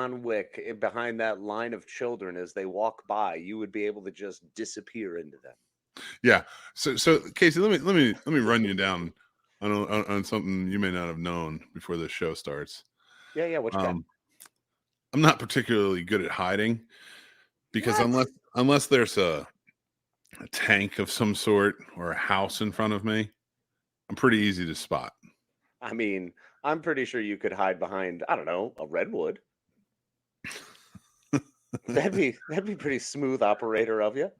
John Wick behind that line of children as they walk by. You would be able to just disappear into them. Yeah. So Casey, let me run you down on something you may not have known before this show starts. Yeah. What you got? I'm not particularly good at hiding because What? unless there's a tank of some sort or a house in front of me, I'm pretty easy to spot. I mean, I'm pretty sure you could hide behind, I don't know, a redwood. That'd be pretty smooth operator of you.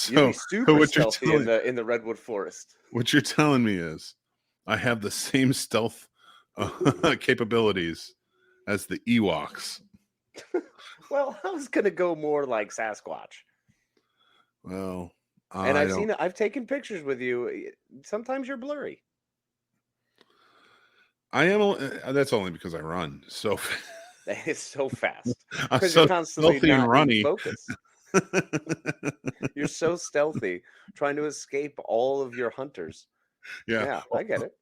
You'd be super what you're stealthy in the redwood forest. What you're telling me is I have the same stealth capabilities as the Ewoks. Well, I was gonna go more like Sasquatch. Well, And I've taken pictures with you. Sometimes you're blurry. I am. That's only because I run so. It's so fast I'm because so you're constantly stealthy and not runny. in focus. You're so stealthy, trying to escape all of your hunters. Yeah, I get it.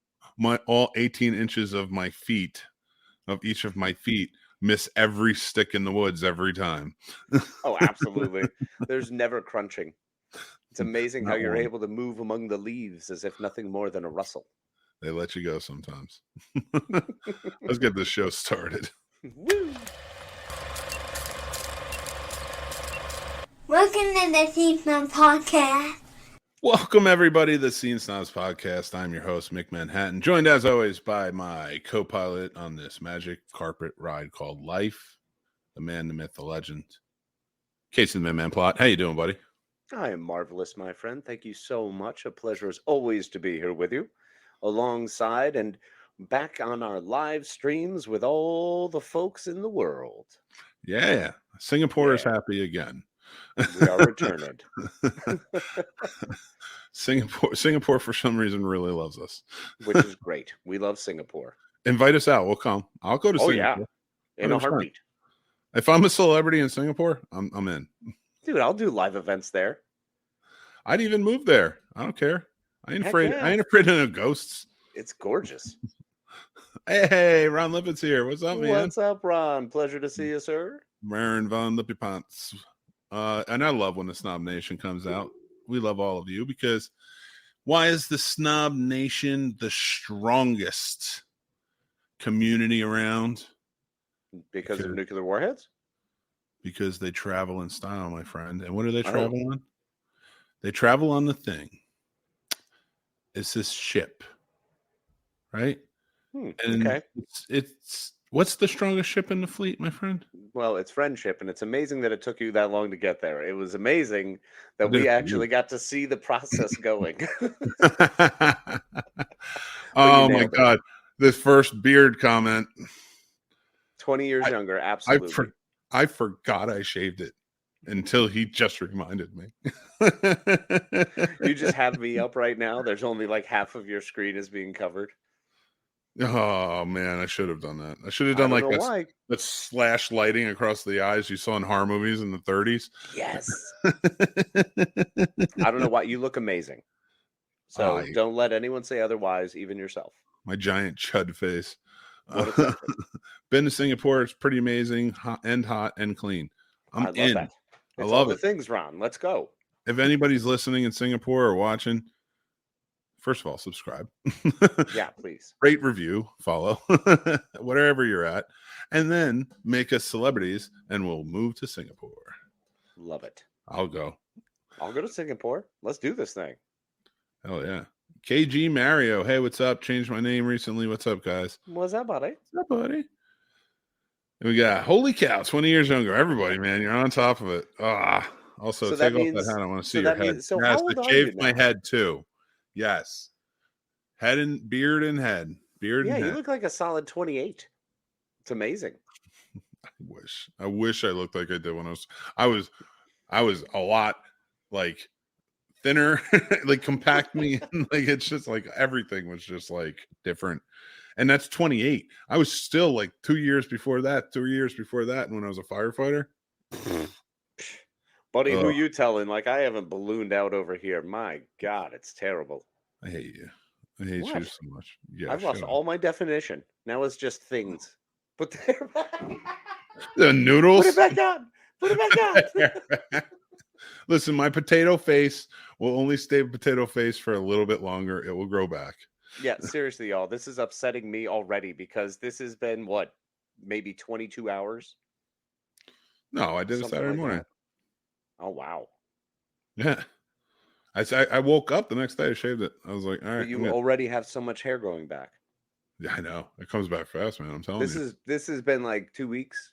All 18 inches of each of my feet, miss every stick in the woods every time. Oh, absolutely. There's never crunching. It's amazing how Not you're one. able to move among the leaves as if nothing more than a rustle. They let you go sometimes. Let's get this show started. Woo! Welcome to the Scene Snobs Podcast. Welcome, everybody, to the Scene Snobs Podcast. I'm your host, Mick Manhattan, joined as always by my co-pilot on this magic carpet ride called life, the man, the myth, the legend, Casey the Man Plot. How you doing, buddy? I am marvelous, my friend. Thank you so much. A pleasure as always to be here with you, alongside and back on our live streams with all the folks in the world. Yeah, Singapore is happy again. We are returned. Singapore, for some reason, really loves us, which is great. We love Singapore. Invite us out. We'll come. I'll go to Singapore. Yeah, in a heartbeat. If I'm a celebrity in Singapore, I'm in. Dude, I'll do live events there. I'd even move there. I don't care. I ain't afraid of no ghosts. It's gorgeous. Hey, Ron Lippett's here. What's up, man? What's up, Ron? Pleasure to see you, sir. Marin von Lippy Pants. And I love when the Snob Nation comes out. We love all of you because why is the Snob Nation the strongest community around? Because of nuclear warheads? Because they travel in style, my friend. And what do they travel on? They travel on the thing. It's this ship, right? And okay. It's what's the strongest ship in the fleet, my friend? Well, it's friendship, and it's amazing that it took you that long to get there. It was amazing that we actually got to see the process going. Oh my God. This first beard comment. 20 years younger, absolutely. I forgot I shaved it until he just reminded me. You just have me up right now. There's only like half of your screen is being covered. Oh man, I should have done that. I should have done like that slash lighting across the eyes you saw in horror movies in the 30s. Yes. I don't know why. You look amazing. So don't let anyone say otherwise, even yourself. My giant chud face. Been to Singapore. It's pretty amazing. Hot and clean. I love that. I love it. Things, Ron. Let's go. If anybody's listening in Singapore or watching, first of all, subscribe. Yeah, please. Rate, review, follow, whatever you're at. And then make us celebrities and we'll move to Singapore. Love it. I'll go to Singapore. Let's do this thing. Hell yeah. KG Mario. Hey, what's up? Changed my name recently. What's up, guys? What's up, buddy? What's up, buddy? And we got, holy cow, 20 years younger. Everybody, man, you're on top of it. Also, take off that hat. I want to see your head. So how old are you now? My head, too. Yes. Head and beard and head. Beard and head. You look like a solid 28. It's amazing. I wish I looked like I did when I was a lot like thinner, like compact me. Like it's just like everything was just like different. And that's 28. I was still like 2 years before that, when I was a firefighter. Buddy, who you telling? Like I haven't ballooned out over here. My God, it's terrible. I hate you. I hate you so much. Yeah, I've lost all my definition. Now it's just things. But they're The noodles. Put it back on. Put it back on. Listen, my potato face will only stay potato face for a little bit longer. It will grow back. Yeah, seriously, y'all. This is upsetting me already because this has been what, maybe 22 hours? No, I did it Something Saturday like morning. that. Oh, wow. Yeah. I woke up the next day, I shaved it. I was like, all right. But you already have so much hair growing back. Yeah, I know. It comes back fast, man. I'm telling you. This has been like 2 weeks.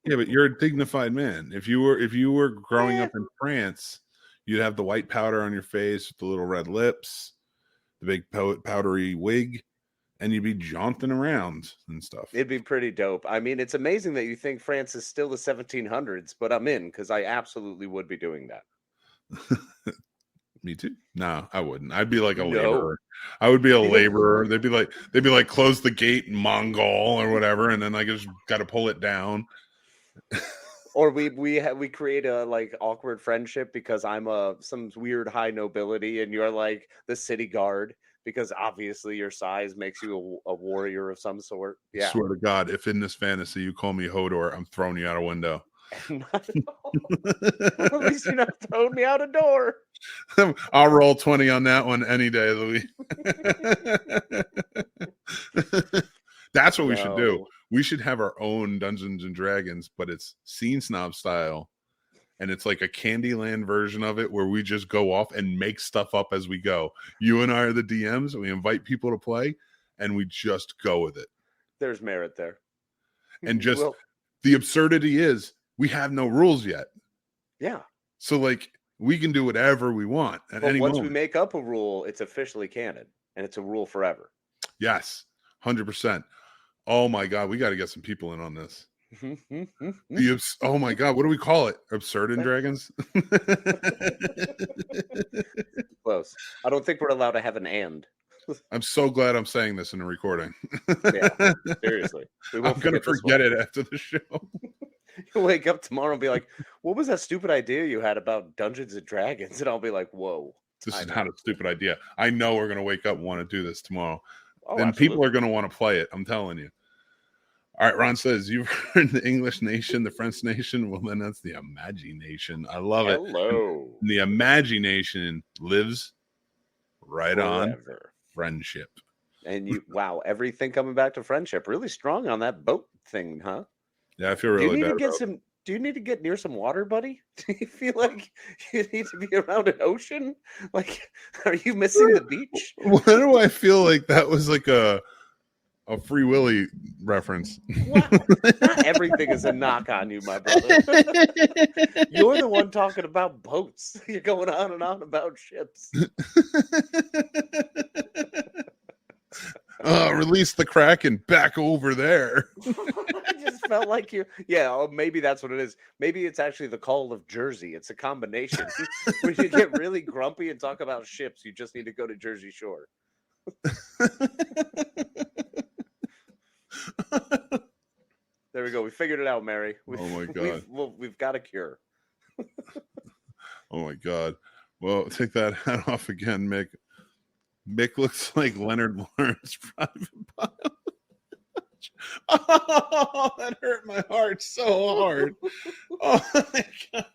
Yeah, but you're a dignified man. If you were growing up in France, you'd have the white powder on your face with the little red lips, the big powdery wig, and you'd be jaunting around and stuff. It'd be pretty dope. I mean, it's amazing that you think France is still the 1700s, but I'm in because I absolutely would be doing that. Me too. No, I wouldn't. I'd be like a No. laborer. I would be a laborer. They'd be like close the gate in Mongol or whatever, and then I just got to pull it down. Or we create a like awkward friendship because I'm some weird high nobility and you're like the city guard because obviously your size makes you a warrior of some sort. Yeah. I swear to God, if in this fantasy you call me Hodor, I'm throwing you out a window. Not at all. At least you're not throwing me out a door. I'll roll 20 on that one any day, Louis. That's what we should do. We should have our own Dungeons and Dragons, but it's Scene Snob style. And it's like a Candyland version of it where we just go off and make stuff up as we go. You and I are the DMs. We invite people to play and we just go with it. There's merit there. And just the absurdity is we have no rules yet. Yeah. So like we can do whatever we want at any moment. Once we make up a rule, it's officially canon and it's a rule forever. Yes, 100%. Oh my God, we got to get some people in on this. Oh my God, what do we call it? Absurd and Dragons? Close. I don't think we're allowed to have an and. I'm so glad I'm saying this in a recording. Yeah, seriously. I'm going to forget it after the show. You'll wake up tomorrow and be like, what was that stupid idea you had about Dungeons and Dragons? And I'll be like, whoa. This is not a stupid idea. I know we're going to wake up and want to do this tomorrow. Oh, and absolutely. People are going to want to play it. I'm telling you. All right, Ron says, you've heard the English nation, the French nation. Well, then that's the imagination. I love it. Hello. The imagination lives right Forever. On friendship. And wow, everything coming back to friendship. Really strong on that boat thing, huh? Yeah, I feel really bad. Do you need to get near some water, buddy? Do you feel like you need to be around an ocean? Like, are you missing the beach? Why do I feel like that was like a Free Willy reference? Wow. Not everything is a knock on you, my brother. You're the one talking about boats. You're going on and on about ships. Release the Kraken back over there. I just felt like you. Yeah, maybe that's what it is. Maybe it's actually the call of Jersey. It's a combination. When you get really grumpy and talk about ships, you just need to go to Jersey Shore. There we go. We figured it out, Mary. Oh my God. We've got a cure. Oh my God. Well, take that hat off again, Mick. Mick looks like Leonard Lawrence private pilot. Oh, that hurt my heart so hard. Oh my God.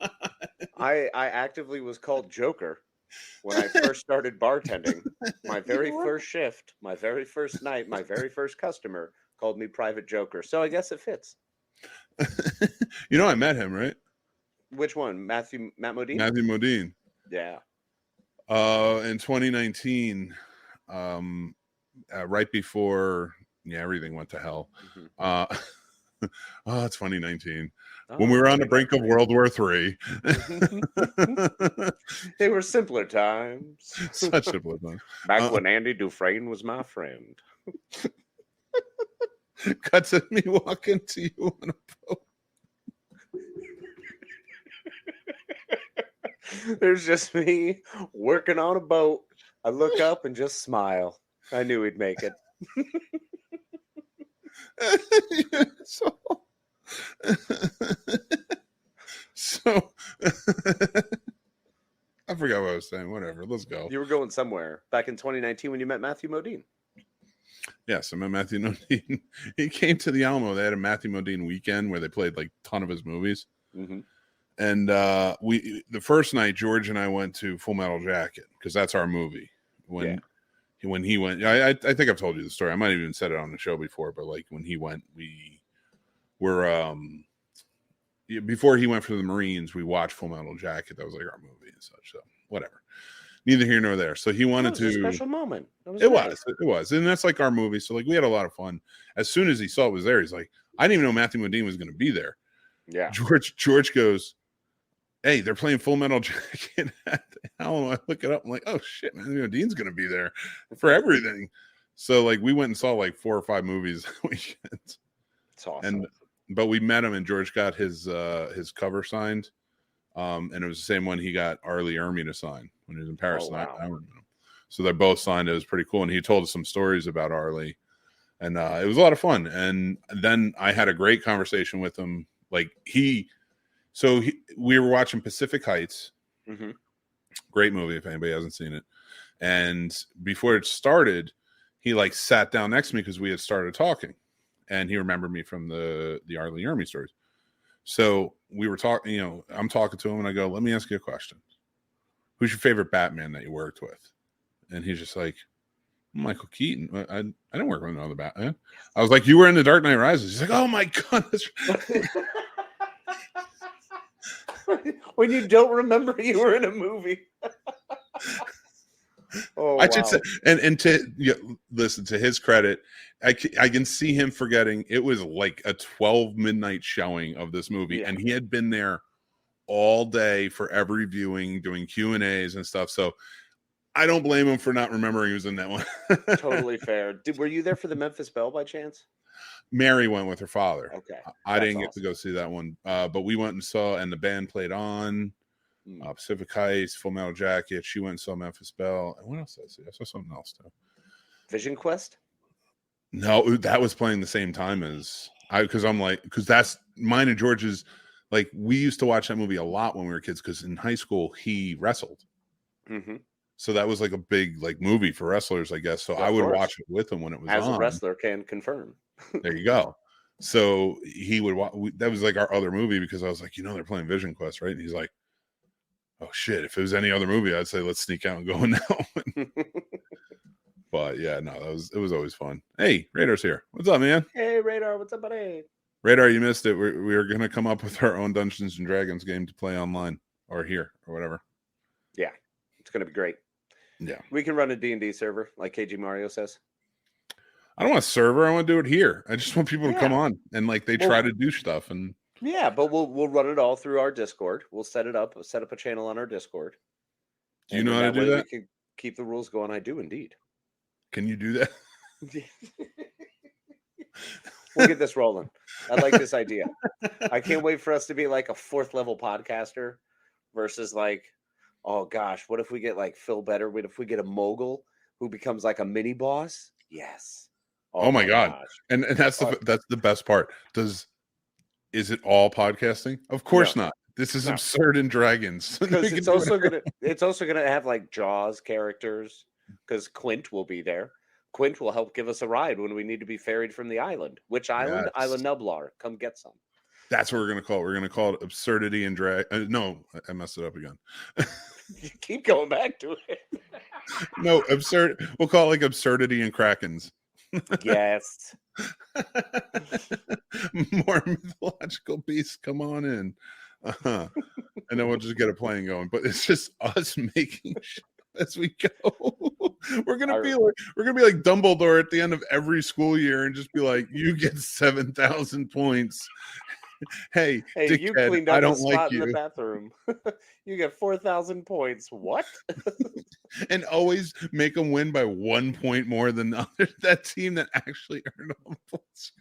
I actively was called Joker when I first started bartending. My very first shift, my very first night, my very first customer called me Private Joker. So I guess it fits. You know, I met him, right? Which one? Matt Modine? Matthew Modine. Yeah. In 2019, right before everything went to hell. Mm-hmm. It's 2019. When we were on the brink of World War III. They were simpler times. Such simpler times. Back when Andy Dufresne was my friend. Cuts at me walking to you on a boat. There's just me working on a boat. I look up and just smile. I knew he'd make it. So I forgot what I was saying. Whatever. Let's go. You were going somewhere back in 2019 when you met Matthew Modine. Yes, I met Matthew Modine. He came to the Alamo. They had a Matthew Modine weekend where they played like a ton of his movies. Mm-hmm. And the first night, George and I went to Full Metal Jacket because that's our movie. When he went, I think I've told you the story. I might have even said it on the show before, but like when he went, we were before he went for the Marines, we watched Full Metal Jacket. That was like our movie and such. So whatever. Neither here nor there. So he wanted to. A special moment. It was, and that's like our movie. So like we had a lot of fun. As soon as he saw it was there, he's like, I didn't even know Matthew Modine was going to be there. Yeah. George goes, hey, they're playing Full Metal Jacket at the Alamo. I look it up. I'm like, oh shit, Matthew Modine's going to be there for everything. So like we went and saw like 4 or 5 movies that weekend. It's awesome. But we met him, and George got his cover signed. And it was the same one he got Arlie Ermy to sign when he was in Paris. Oh, wow. I remember him. So they're both signed. It was pretty cool. And he told us some stories about Arlie. And it was a lot of fun. And then I had a great conversation with him. Like we were watching Pacific Heights. Mm-hmm. Great movie if anybody hasn't seen it. And before it started, he like sat down next to me because we had started talking. And he remembered me from the Arlie Ermy stories. So we were talking, I'm talking to him and I go, let me ask you a question. Who's your favorite Batman that you worked with? And he's just like, Michael Keaton. I didn't work with another Batman. I was like, you were in The Dark Knight Rises. He's like, oh my God. When you don't remember you were in a movie. Oh, I should say, and to listen, to his credit, I can see him forgetting it was like a 12 midnight showing of this movie, and he had been there all day for every viewing, doing Q&As and stuff. So I don't blame him for not remembering he was in that one. Totally fair. Were you there for the Memphis Belle by chance? Mary went with her father. Okay, I didn't get to go see that one, but we went and saw, and the band played on. Pacific Heights, Full Metal Jacket. She went and saw Memphis Belle. And what else did I see? I saw something else too. Vision Quest? No, that was playing the same time as because that's mine and George's. Like we used to watch that movie a lot when we were kids because in high school he wrestled. Mm-hmm. So that was like a big like movie for wrestlers, I guess. So I would watch it with him when it was as on. a wrestler can confirm. There you go. So he would watch. That was like our other movie because I was like, they're playing Vision Quest, right? And he's like, oh shit, if it was any other movie, I'd say let's sneak out and go now. But yeah, no, it was always fun. Hey, Radar's here. What's up, man? Hey, Radar, what's up, buddy? Radar, you missed it. We were gonna come up with our own Dungeons and Dragons game to play online or here or whatever. Yeah, it's gonna be great. Yeah, we can run a D&D server like KG Mario says. I don't want a server. I want to do it here. I just want people to come on and like try to do stuff and. Yeah, but we'll run it all through our Discord. We'll set up a channel on our Discord. Do you know how to do that? We can keep the rules going. I do indeed. Can you do that? We'll get this rolling. I like this idea. I can't wait for us to be like a 4th level podcaster versus like, oh gosh, what if we get like Phil Better? What if we get a mogul who becomes like a mini boss? Yes. Oh my God. And that's the best part. Is it all podcasting? Of course not. This is Absurd and Dragons. Because it's also gonna have like Jaws characters. Because Quint will be there. Quint will help give us a ride when we need to be ferried from the island. Which island? Yes. Island Nublar. Come get some. That's what we're gonna call it. We're gonna call it Absurdity and Drag. No, I messed it up again. You keep going back to it. No, absurd. We'll call it like Absurdity and Krakens. Yes. More mythological beasts come on in. And then we'll just get a plane going. But it's just us making shit as we go. We're gonna be like Dumbledore at the end of every school year and just be like, you get 7,000 points. Hey, you cleaned up a spot in the bathroom. You get 4,000 points. What? And always make them win by 1 point more than that team that actually earned all the points.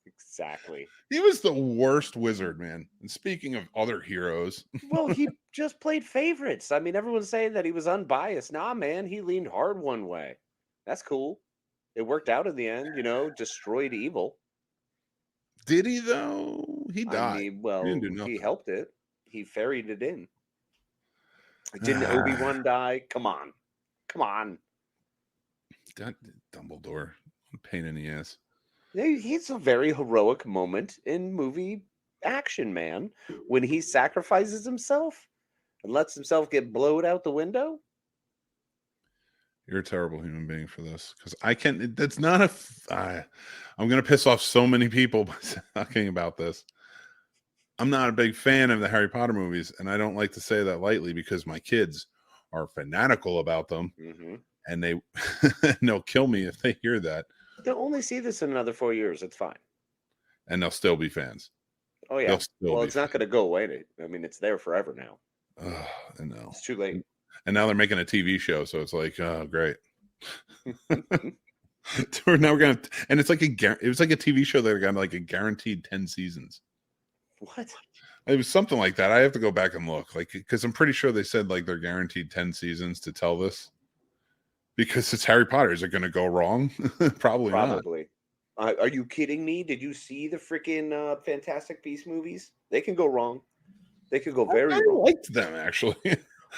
Exactly. He was the worst wizard, man. And speaking of other heroes. Well, he just played favorites. I mean, everyone's saying that he was unbiased. Nah, man, he leaned hard one way. That's cool. It worked out in the end, destroyed evil. Did he, though? He died. I mean, he helped it. He ferried it in. Didn't Obi-Wan die? Come on. Dumbledore. Pain in the ass. He's a very heroic moment in movie action, man. When he sacrifices himself and lets himself get blowed out the window. You're a terrible human being for this, because I can't. That's not I'm going to piss off so many people by talking about this. I'm not a big fan of the Harry Potter movies, and I don't like to say that lightly because my kids are fanatical about them, and they'll kill me if they hear that. They'll only see this in another 4 years. It's fine, and they'll still be fans. Oh yeah. Well, it's not going to go away. I mean, it's there forever now. I know. It's too late. And now they're making a TV show, so it's like, oh, great. Now we're gonna, and it's like it was like a TV show that got like a guaranteed 10 seasons. What? It was something like that. I have to go back and look, like, because I'm pretty sure they said like they're guaranteed 10 seasons to tell this. Because it's Harry Potter. Is it going to go wrong? Probably not. Are you kidding me? Did you see the freaking Fantastic Beasts movies? They can go wrong. They could go very wrong. I liked them, actually.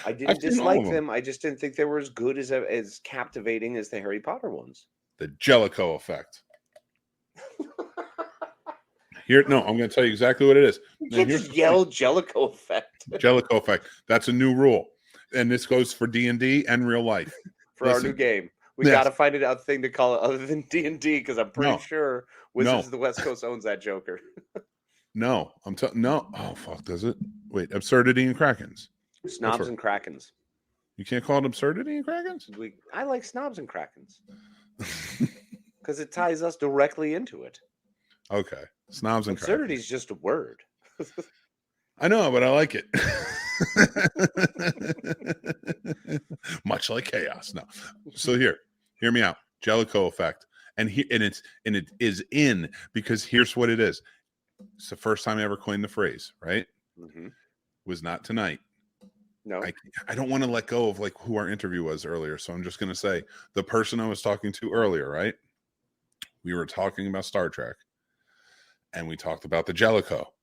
I didn't dislike them. I just didn't think they were as good as captivating as the Harry Potter ones. The Jellicoe effect. Here, no, I'm going to tell you exactly what it is. You can't just yell Jellicoe effect. Jellicoe effect. That's a new rule, and this goes for D&D and real life. For our new game, we got to find a thing to call it other than D&D, because I'm pretty sure Wizards of the West Coast owns that Joker. No, no. Oh fuck, does it? Wait, Absurdity and Krakens. Snobs and Krakens. You can't call it Absurdity and Krakens? I like Snobs and Krakens. Because it ties us directly into it. Okay. Snobs and Absurdity is just a word. I know, but I like it. Much like chaos. No. So hear me out. Jellicoe effect. And it is in, because here's what it is. It's the first time I ever coined the phrase, right? Was not tonight. No. I don't want to let go of like who our interview was earlier. So I'm just going to say the person I was talking to earlier, right? We were talking about Star Trek, and we talked about the Jellicoe,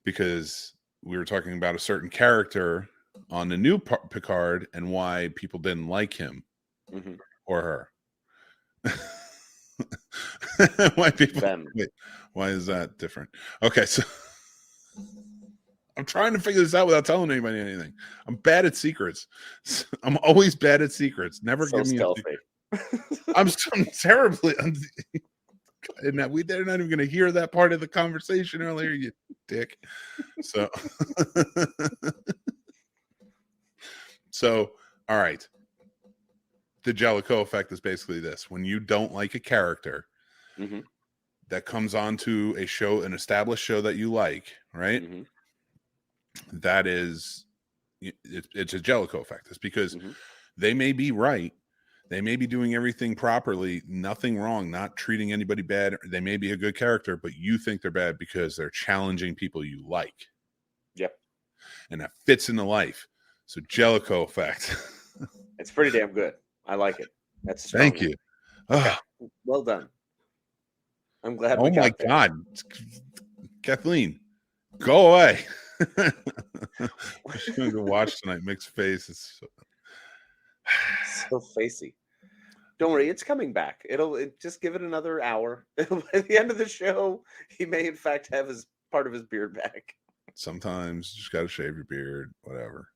because we were talking about a certain character on the new Picard and why people didn't like him or her. Why people? Wait, why is that different? Okay, so I'm trying to figure this out without telling anybody anything. I'm bad at secrets. I'm always bad at secrets. Never give me a secret. I'm terribly. They're not even going to hear that part of the conversation earlier, you dick. So, all right. The Jellicoe effect is basically this: when you don't like a character that comes onto a show, an established show that you like, right? That is, it's a Jellicoe effect. It's because they may be right. They may be doing everything properly, nothing wrong, not treating anybody bad. They may be a good character, but you think they're bad because they're challenging people you like. Yep. And that fits into life. So Jellicoe effect. It's pretty damn good. I like it. That's strong. Thank you. Okay. Well done. I'm glad. Oh my God. Kathleen, go away. She's going to go watch tonight. Mixed face. It's so facey. Don't worry, it's coming back. Just give it another hour. At the end of the show, he may in fact have his part of his beard back. Sometimes you just got to shave your beard, whatever.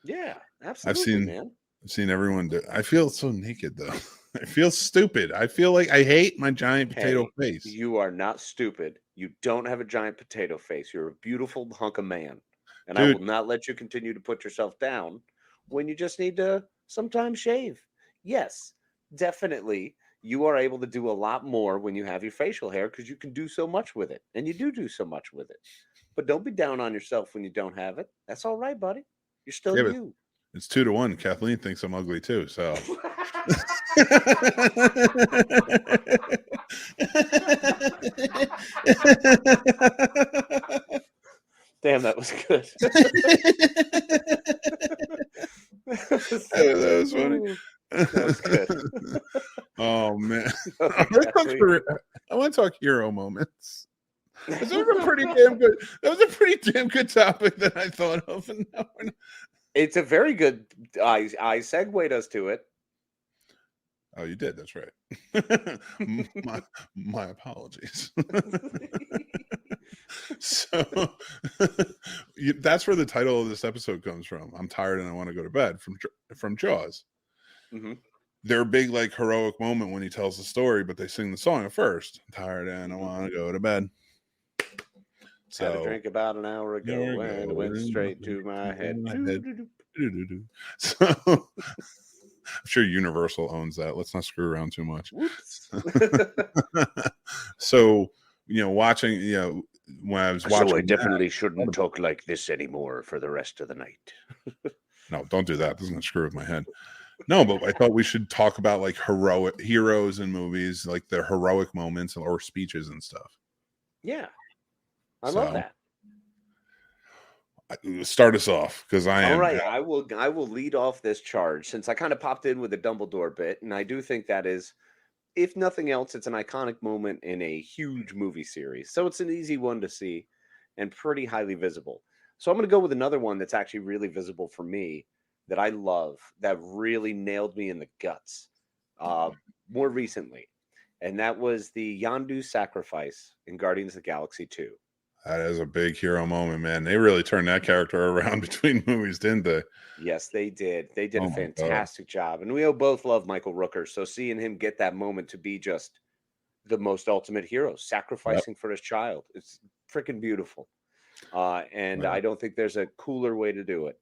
Yeah, absolutely, I've seen everyone do. I feel so naked though. I feel stupid. I feel like I hate my giant potato face. You are not stupid. You don't have a giant potato face. You're a beautiful hunk of man. And Dude. I will not let you continue to put yourself down when you just need to sometimes shave. Yes, definitely. You are able to do a lot more when you have your facial hair because you can do so much with it. And you do so much with it. But don't be down on yourself when you don't have it. That's all right, buddy. You're still you. It's 2-1. Kathleen thinks I'm ugly too. So. Damn, that was good. That was funny. That was good. Oh man. I want to talk hero moments. That was a pretty damn good. That was a pretty damn good topic that I thought of. And it's a very good. I segued us to it. Oh, you did. That's right. my apologies. So that's where the title of this episode comes from. I'm tired and I want to go to bed, from Jaws. Mm-hmm. Their big like heroic moment when he tells the story, but they sing the song at first. I'm tired and I want to go to bed. So, had a drink about an hour ago and it went straight to my head. So I'm sure Universal owns that. Let's not screw around too much. So, watching, when I was watching. So I definitely shouldn't talk like this anymore for the rest of the night. No, don't do that. This is going to screw with my head. No, but I thought we should talk about like heroic heroes in movies, like their heroic moments or speeches and stuff. Yeah. I love that. Start us off, because I am. All right, I will lead off this charge, since I kind of popped in with a Dumbledore bit, and I do think that is, if nothing else, it's an iconic moment in a huge movie series. So it's an easy one to see and pretty highly visible. So I'm going to go with another one that's actually really visible for me, that I love, that really nailed me in the guts more recently. And that was the Yondu sacrifice in Guardians of the Galaxy 2. That is a big hero moment, man. They really turned that character around between movies, didn't they? Yes, they did. They did a fantastic job. And we both love Michael Rooker. So seeing him get that moment to be just the most ultimate hero, sacrificing for his child, it's freaking beautiful. And I don't think there's a cooler way to do it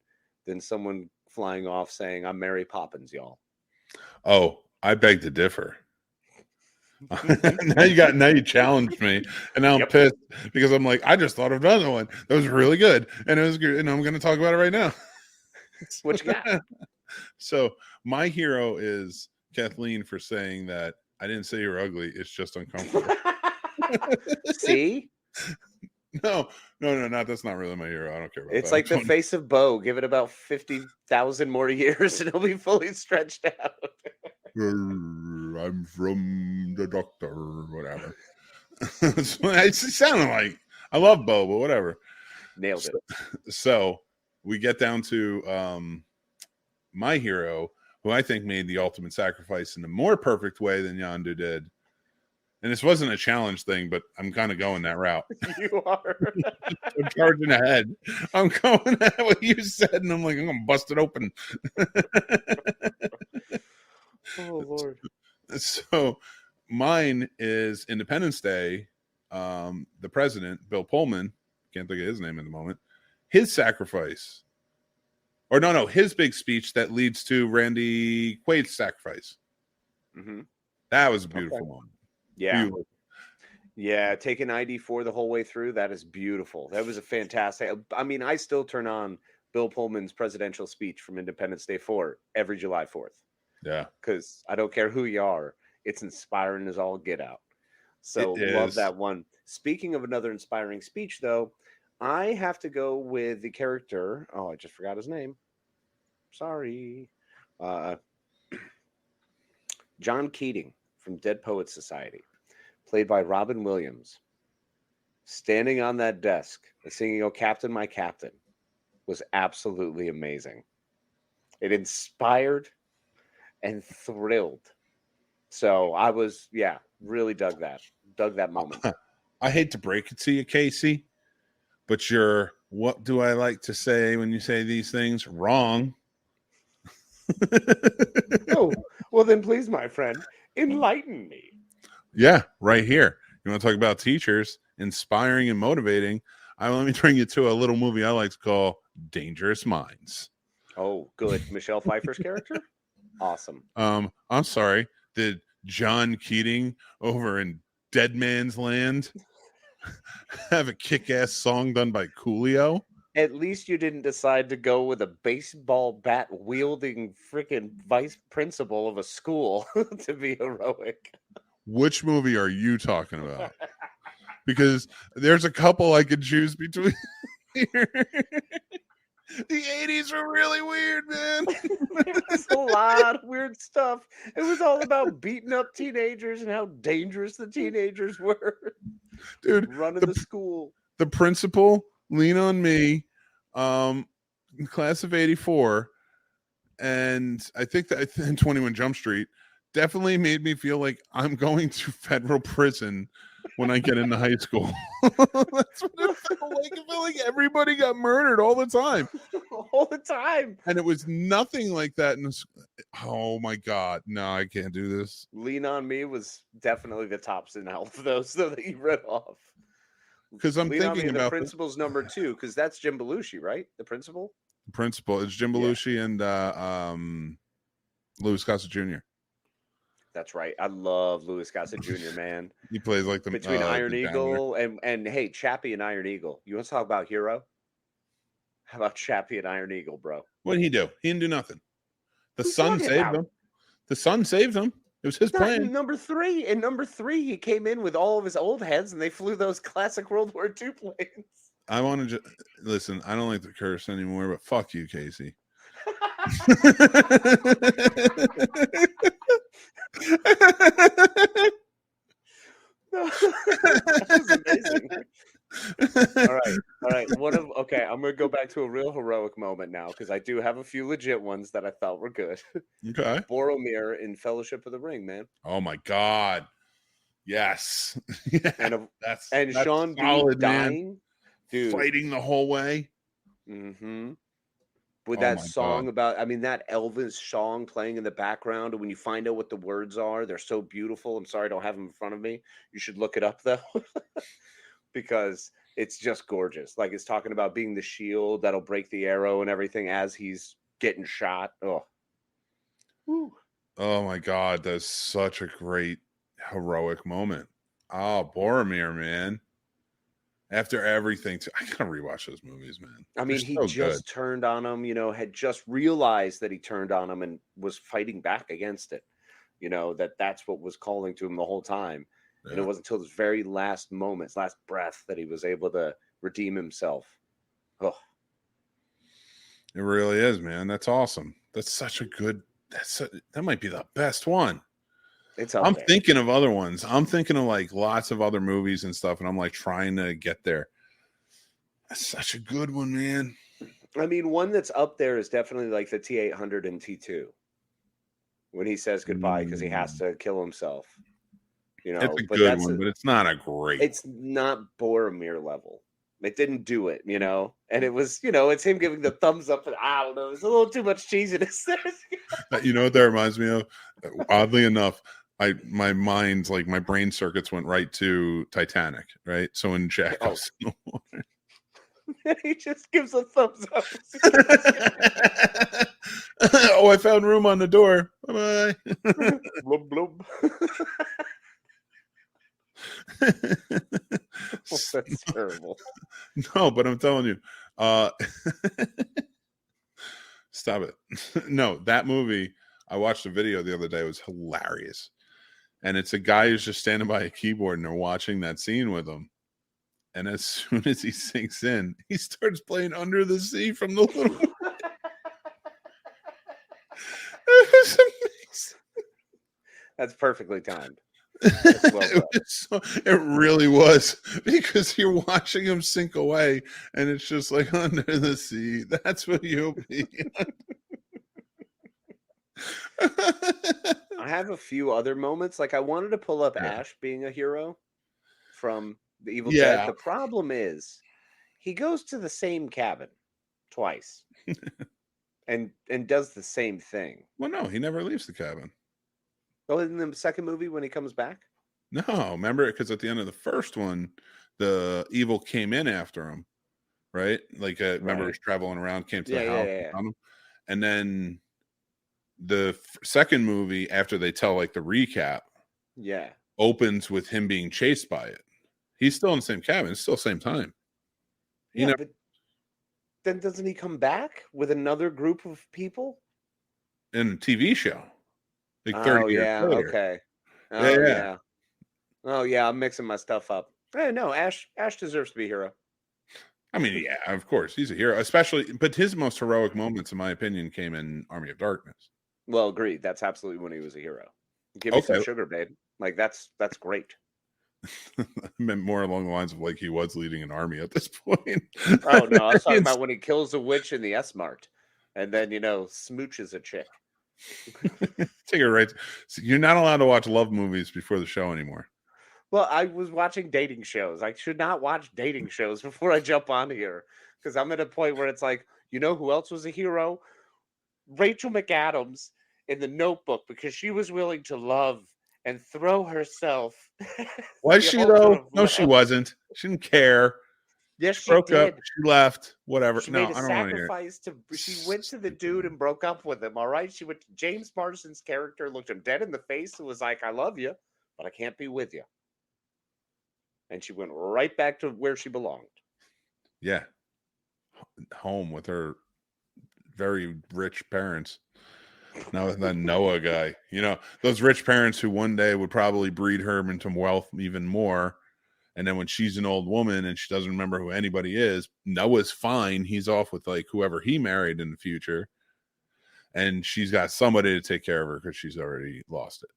than someone flying off saying, "I'm Mary Poppins, y'all." Oh, I beg to differ. now you challenged me, and now I'm pissed because I'm like, I just thought of another one that was really good, and it was good, and I'm going to talk about it right now. What you got? So my hero is Kathleen for saying that I didn't say you're ugly. It's just uncomfortable. See? No, that's not really my hero. I don't care about it's that. Like the face of Bo. Give it about 50,000 more years and it'll be fully stretched out. I'm from the doctor, whatever. It sounded like, I love Bo, but whatever. Nailed it. So we get down to my hero, who I think made the ultimate sacrifice in a more perfect way than Yondu did. And this wasn't a challenge thing, but I'm kind of going that route. You are. I'm charging ahead. I'm going at what you said, and I'm like, I'm going to bust it open. Oh, Lord. So mine is Independence Day. The president, Bill Pullman, can't think of his name at the moment, his sacrifice. Or no, his big speech that leads to Randy Quaid's sacrifice. Mm-hmm. That was a beautiful moment. Yeah. Beautiful. Yeah, taking ID4 the whole way through, that is beautiful. That was a fantastic. I mean, I still turn on Bill Pullman's presidential speech from Independence Day 4 every July 4th. Yeah. Because I don't care who you are, it's inspiring as all get out. So love that one. Speaking of another inspiring speech, though, I have to go with the character. Oh, I just forgot his name. Sorry. John Keating from Dead Poets Society, played by Robin Williams, standing on that desk and singing, "Oh, Captain, my Captain," was absolutely amazing. It inspired and thrilled. So I was, really dug that moment. I hate to break it to you, Casey, but you're, what do I like to say when you say these things? Wrong. Oh, well then please, my friend, enlighten me. Yeah, right here. You want to talk about teachers inspiring and motivating? Let me bring you to a little movie I like to call Dangerous Minds. Oh, good. Michelle Pfeiffer's character? Awesome. I'm sorry. Did John Keating over in Dead Man's Land have a kick-ass song done by Coolio? At least you didn't decide to go with a baseball bat wielding freaking vice principal of a school to be heroic. Which movie are you talking about? Because there's a couple I could choose between here. The 80s were really weird, man. There was a lot of weird stuff. It was all about beating up teenagers and how dangerous the teenagers were. Dude, running the school. The principal, Lean on Me, class of 84, and I think that in 21 Jump Street, definitely made me feel like I'm going to federal prison when I get into high school. That's what it felt like. It felt like everybody got murdered all the time. All the time. And it was nothing like that. Oh my God. No, I can't do this. Lean on Me was definitely the tops in health, those that you read off. Because I'm Lean on Me, thinking the about Principal's number 2, because that's Jim Belushi, right? The Principal? Principal. It's Jim Belushi and Louis Gossett Jr. That's right. I love Louis Gossett Jr., man. He plays like the Between Iron the Eagle and hey, Chappie and Iron Eagle. You want to talk about hero? How about Chappie and Iron Eagle, bro? What did he do? He didn't do nothing. The Who's sun talking saved about? him. The sun saved him. It was his Not plan. in number 3. In number 3, he came in with all of his old heads, and they flew those classic World War II planes. I want to listen. I don't like to curse anymore, but fuck you, Casey. That was amazing. All right. Okay, I'm gonna go back to a real heroic moment now because I do have a few legit ones that I thought were good. Okay. Boromir in Fellowship of the Ring, man. Oh my God. Yes. That's that's Sean solid, Bean dying, dude, fighting the whole way. Mm-hmm. With Oh that my song God. about, I mean, that Elvis song playing in the background, and when you find out what the words are, they're so beautiful. I'm sorry I don't have them in front of me. You should look it up though, because it's just gorgeous. Like, it's talking about being the shield that'll break the arrow and everything as he's getting shot. Oh, woo. Oh my God, that's such a great heroic moment. Oh, Boromir, man. After everything, I gotta rewatch those movies, man. I mean, he just turned on him, had just realized that he turned on him and was fighting back against it. That's what was calling to him the whole time. Yeah. And it wasn't until his very last moments, last breath, that he was able to redeem himself. Oh, it really is, man. That's awesome. That's such a good. That might be the best one. I'm thinking of other ones. I'm thinking of like lots of other movies and stuff, and I'm like trying to get there. That's such a good one, man. I mean, one that's up there is definitely like the T-800 and T2 when he says goodbye because he has to kill himself. It's a good one, but it's not a great. It's not Boromir level. It didn't do it, and it was, it's him giving the thumbs up, and I don't know, there's a little too much cheesiness there. You know what that reminds me of? Oddly enough, my mind's like my brain circuits went right to Titanic, right? So when Jack goes in the water, he just gives a thumbs up. Oh, I found room on the door. Bye bye. Blub blub. Oh, that's terrible. No, but I'm telling you, stop it. No, that movie, I watched a video the other day. It was hilarious. And it's a guy who's just standing by a keyboard and they're watching that scene with him. And as soon as he sinks in, he starts playing Under the Sea from the Little It was amazing. That's perfectly timed. Well, it really was, because you're watching him sink away and it's just like under the sea. That's what you'll be. I have a few other moments. Like, I wanted to pull up Ash being a hero from the Evil Dead. The problem is he goes to the same cabin twice and does the same thing. Well, no, he never leaves the cabin. Oh, in the second movie when he comes back? No, remember, because at the end of the first one, the evil came in after him, right? Like, remember, he was traveling around, came to the house, and found him. And then the second movie, after they tell like the recap, opens with him being chased by it. He's still in the same cabin. It's still the same time. But then doesn't he come back with another group of people in a TV show? Like 30 years later. Okay. Oh yeah, I'm mixing my stuff up. No, Ash deserves to be a hero. I mean, yeah, of course, he's a hero, especially. But his most heroic moments, in my opinion, came in Army of Darkness. Well, agreed. That's absolutely when he was a hero. Give me some sugar, babe. Like, that's great. I meant more along the lines of like he was leading an army at this point. Oh no, I was talking about when he kills a witch in the S-Mart, and then smooches a chick. Take it right. So you're not allowed to watch love movies before the show anymore. Well, I was watching dating shows. I should not watch dating shows before I jump on here because I'm at a point where it's like, you know who else was a hero? Rachel McAdams in The Notebook, because she was willing to love and throw herself. Was she though? No, she wasn't. She didn't care. Yes, She she broke did. up. She left. Whatever. She No, made a I don't want to hear it. sacrifice she went to the dude and broke up with him. All right. She went to James Marsden's character, looked him dead in the face, and was like, I love you, but I can't be with you. And she went right back to where she belonged. Yeah. Home with her very rich parents. Now with that Noah guy. You know, those rich parents who one day would probably breed her into wealth even more. And then when she's an old woman and she doesn't remember who anybody is, Noah's fine. He's off with like whoever he married in the future. And she's got somebody to take care of her because she's already lost it.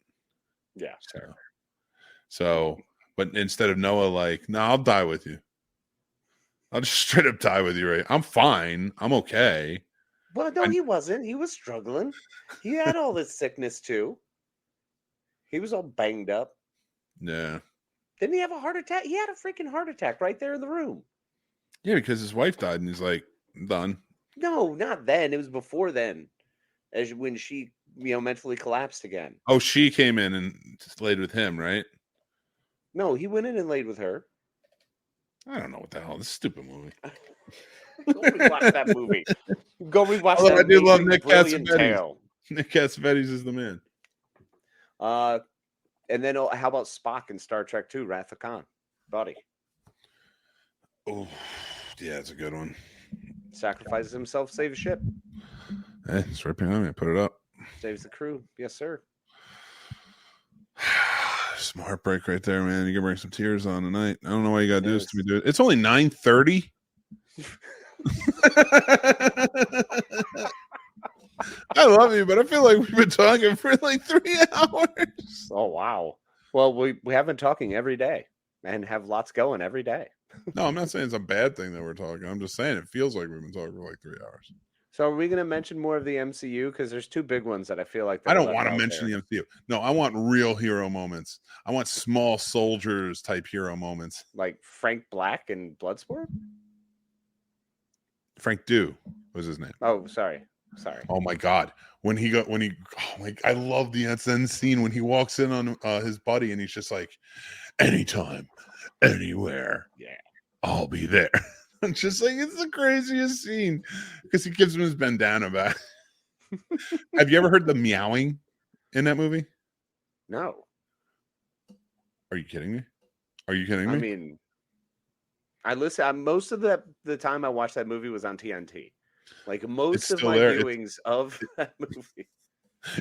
Yeah. So, but instead of Noah, like, no, I'll die with you. I'll just straight up die with you, right? I'm fine. I'm okay. Well, no, he wasn't. He was struggling. He had all this sickness too. He was all banged up. Yeah. Didn't he have a heart attack? He had a freaking heart attack right there in the room. Yeah, because his wife died and he's like, I'm done. No, not then. It was before then. When she, mentally collapsed again. Oh, she came in and laid with him, right? No, he went in and laid with her. I don't know what the hell. This stupid movie. Go rewatch that movie. Go rewatch Although that. I do love Nick brilliant Cassavetes. tale. Nick Cassavetes is the man. And then how about Spock in Star Trek 2, Wrath of Khan? Buddy. Oh, yeah, it's a good one. Sacrifices himself, save a ship. Hey, it's right behind me. I put it up. Saves the crew. Yes, sir. Some heartbreak right there, man. You can bring some tears on tonight. I don't know why you got to do this to me, dude. It's only 9:30. I love you, but I feel like we've been talking for like 3 hours. Oh, wow. Well, we have been talking every day and have lots going every day. No, I'm not saying it's a bad thing that we're talking. I'm just saying it feels like we've been talking for like 3 hours. So are we going to mention more of the MCU? Because there's two big ones that I feel like... I don't want to mention the MCU. No, I want real hero moments. I want small soldiers type hero moments. Like Frank Black in Bloodsport? Frank Dew was his name. Oh, sorry. Oh my God. I love the end scene when he walks in on his buddy and he's just like, anytime, anywhere. Yeah. I'll be there. It's just like, it's the craziest scene because he gives him his bandana back. Have you ever heard the meowing in that movie? No. Are you kidding me? I mean, I listen. Most of the time I watched that movie was on TNT. Like most of my viewings of that movie.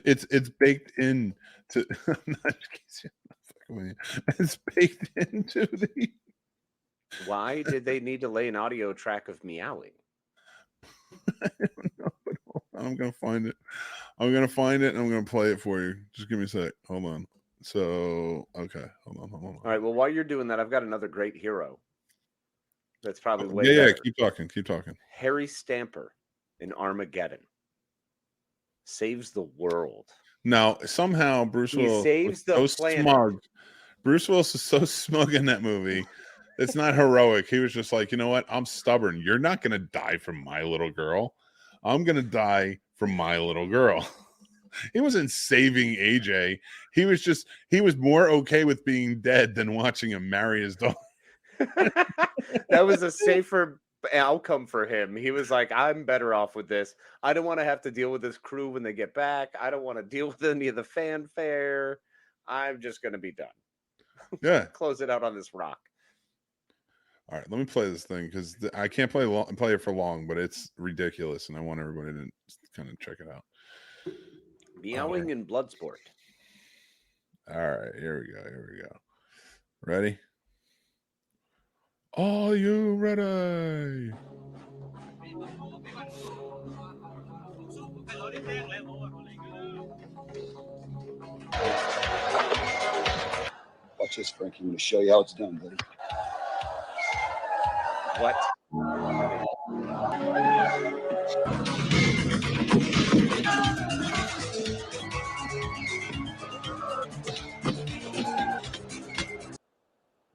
It's baked in to. It's baked into the. Why did they need to lay an audio track of meowing? I don't know, but I'm gonna find it. I'm gonna find it and I'm gonna play it for you. Just give me a sec. Hold on. So okay, hold on. All right. Well, while you're doing that, I've got another great hero. That's probably way better. Yeah. Keep talking. Harry Stamper in Armageddon saves the world. Now somehow Bruce Willis saves the planet. Smug. Bruce Willis is so smug in that movie. It's not heroic. He was just like, you know what? I'm stubborn. You're not going to die from my little girl. I'm going to die from my little girl. He wasn't saving AJ. He was more okay with being dead than watching him marry his daughter. That was a safer outcome for him. He was like, I'm better off with this. I don't want to have to deal with this crew when they get back. I don't want to deal with any of the fanfare. I'm just going to be done. Yeah. Close it out on this rock. All right, let me play this thing because I can't play it for long, but it's ridiculous, and I want everybody to kind of check it out. Meowing in Bloodsport. All right, here we go. Ready? Are you ready? Watch this, Frankie. I'm going to show you how it's done, buddy. What?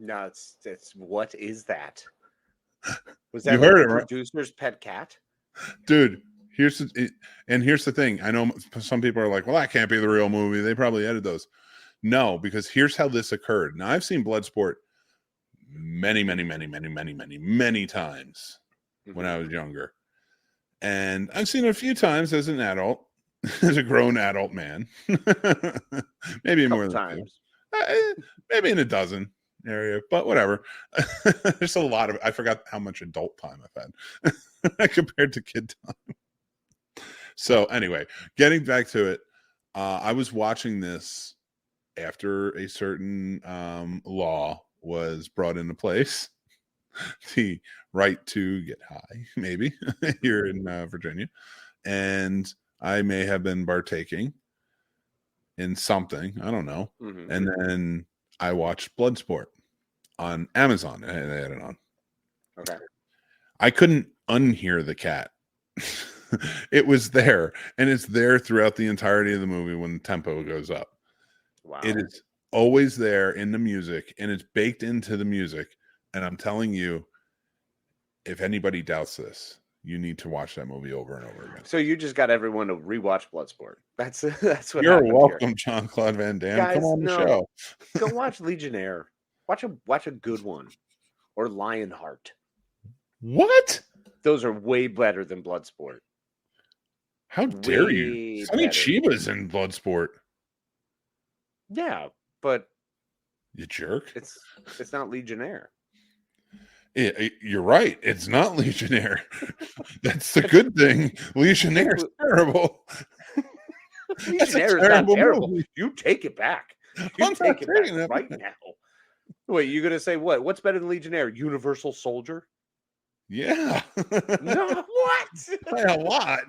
No, it's what is that? Was You that heard like it, the right? producer's pet cat? Dude, here's the thing. I know some people are like, well, that can't be the real movie. They probably edited those. No, because here's how this occurred. Now, I've seen Bloodsport many times when I was younger. And I've seen it a few times as an adult, as a grown adult man. Maybe more than times. maybe in a dozen area, but whatever. There's a lot of, I forgot how much adult time I've had compared to kid time. So anyway, getting back to it, I was watching this after a certain law was brought into place, the right to get high, maybe here in Virginia, and I may have been partaking in something, I don't know. And then I watched Bloodsport on Amazon. They had it on. Okay. I couldn't unhear the cat. It was there, and it's there throughout the entirety of the movie when the tempo goes up. Wow. It is always there in the music, and it's baked into the music. And I'm telling you, if anybody doubts this, you need to watch that movie over and over again. So you just got everyone to rewatch Bloodsport. That's what You're happened welcome, here. Jean-Claude Van Damme. Guys, come on the no. show. Go watch Legionnaire. Watch a good one. Or Lionheart. What? Those are way better than Bloodsport. How dare Way you? Sonny better. Chiba's in Bloodsport. Yeah, but You jerk. it's not Legionnaire. You're right. It's not Legionnaire. That's the good thing. Legionnaire's terrible. Legionnaire is not terrible. Movie. You take it back. You I'm take not it back taking it right back. now. Wait, you're gonna say what? What's better than Legionnaire? Universal Soldier? Yeah. No, what? By a lot.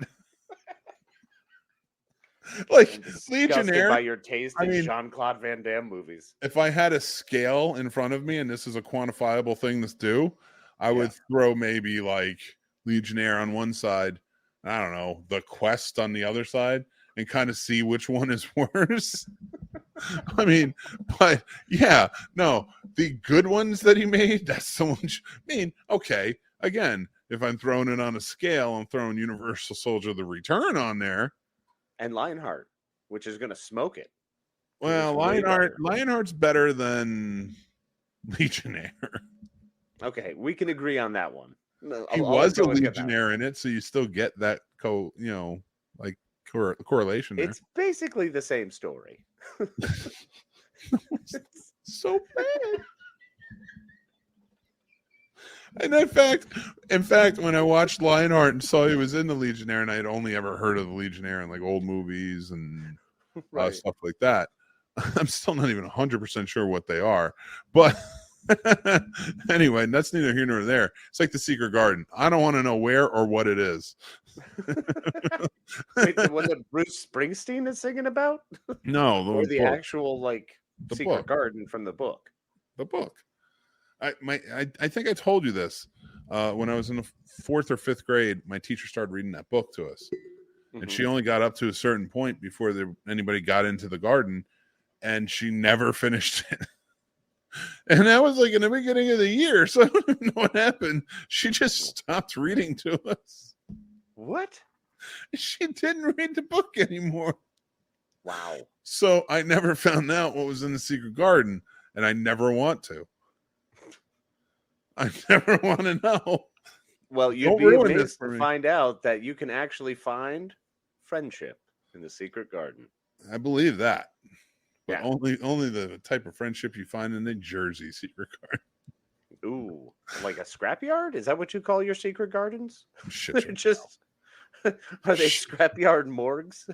Like I'm disgusted Legionnaire. by your taste I in mean, Jean-Claude Van Damme movies. If I had a scale in front of me and this is a quantifiable thing to do, I would throw maybe like Legionnaire on one side, I don't know, The Quest on the other side, and kind of see which one is worse. I mean, but yeah, no, the good ones that he made, that's the one. I mean, okay, again, if I'm throwing it on a scale, I'm throwing Universal Soldier The Return on there. And Lionheart, which is going to smoke it. Well, Lionheart's better than Legionnaire. Okay, we can agree on that one. He was a Legionnaire in it, so you still get that correlation there. It's basically the same story. It's so bad. And in fact, when I watched Lionheart and saw he was in the Legionnaire, and I had only ever heard of the Legionnaire in like old movies and stuff like that, I'm still not even 100% sure what they are. But anyway, that's neither here nor there. It's like The Secret Garden. I don't want to know where or what it is. Wait, the one that Bruce Springsteen is singing about? No, or the actual the Secret book. Garden from the book. The book. I think I told you this when I was in the 4th or 5th grade. My teacher started reading that book to us, and she only got up to a certain point before anybody got into the garden, and she never finished it. And that was like in the beginning of the year, so I don't even know what happened. She just stopped reading to us. What? She didn't read the book anymore. Wow. So I never found out what was in the Secret Garden, and I never want to. I never want to know. Well, you'd be amazed to find out that you can actually find friendship in the Secret Garden. I believe that. But Yeah. only the type of friendship you find in the Jersey Secret Garden. Ooh, like a scrapyard? Is that what you call your secret gardens? Shit, They're just are they scrapyard morgues?